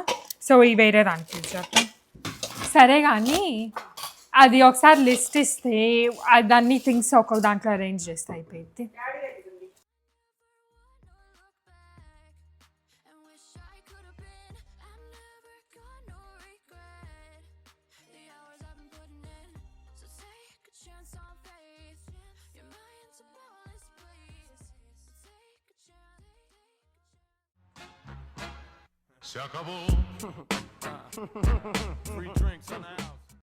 సో ఇవి వేరే దానికి యూజ్ చేస్తాం. సరే కానీ అది ఒకసారి లిస్ట్ ఇస్తే దాన్ని థింగ్స్ ఒక దాంట్లో అరేంజ్ చేస్తే అయిపోయింది. Se acabó. Free drinks in the house.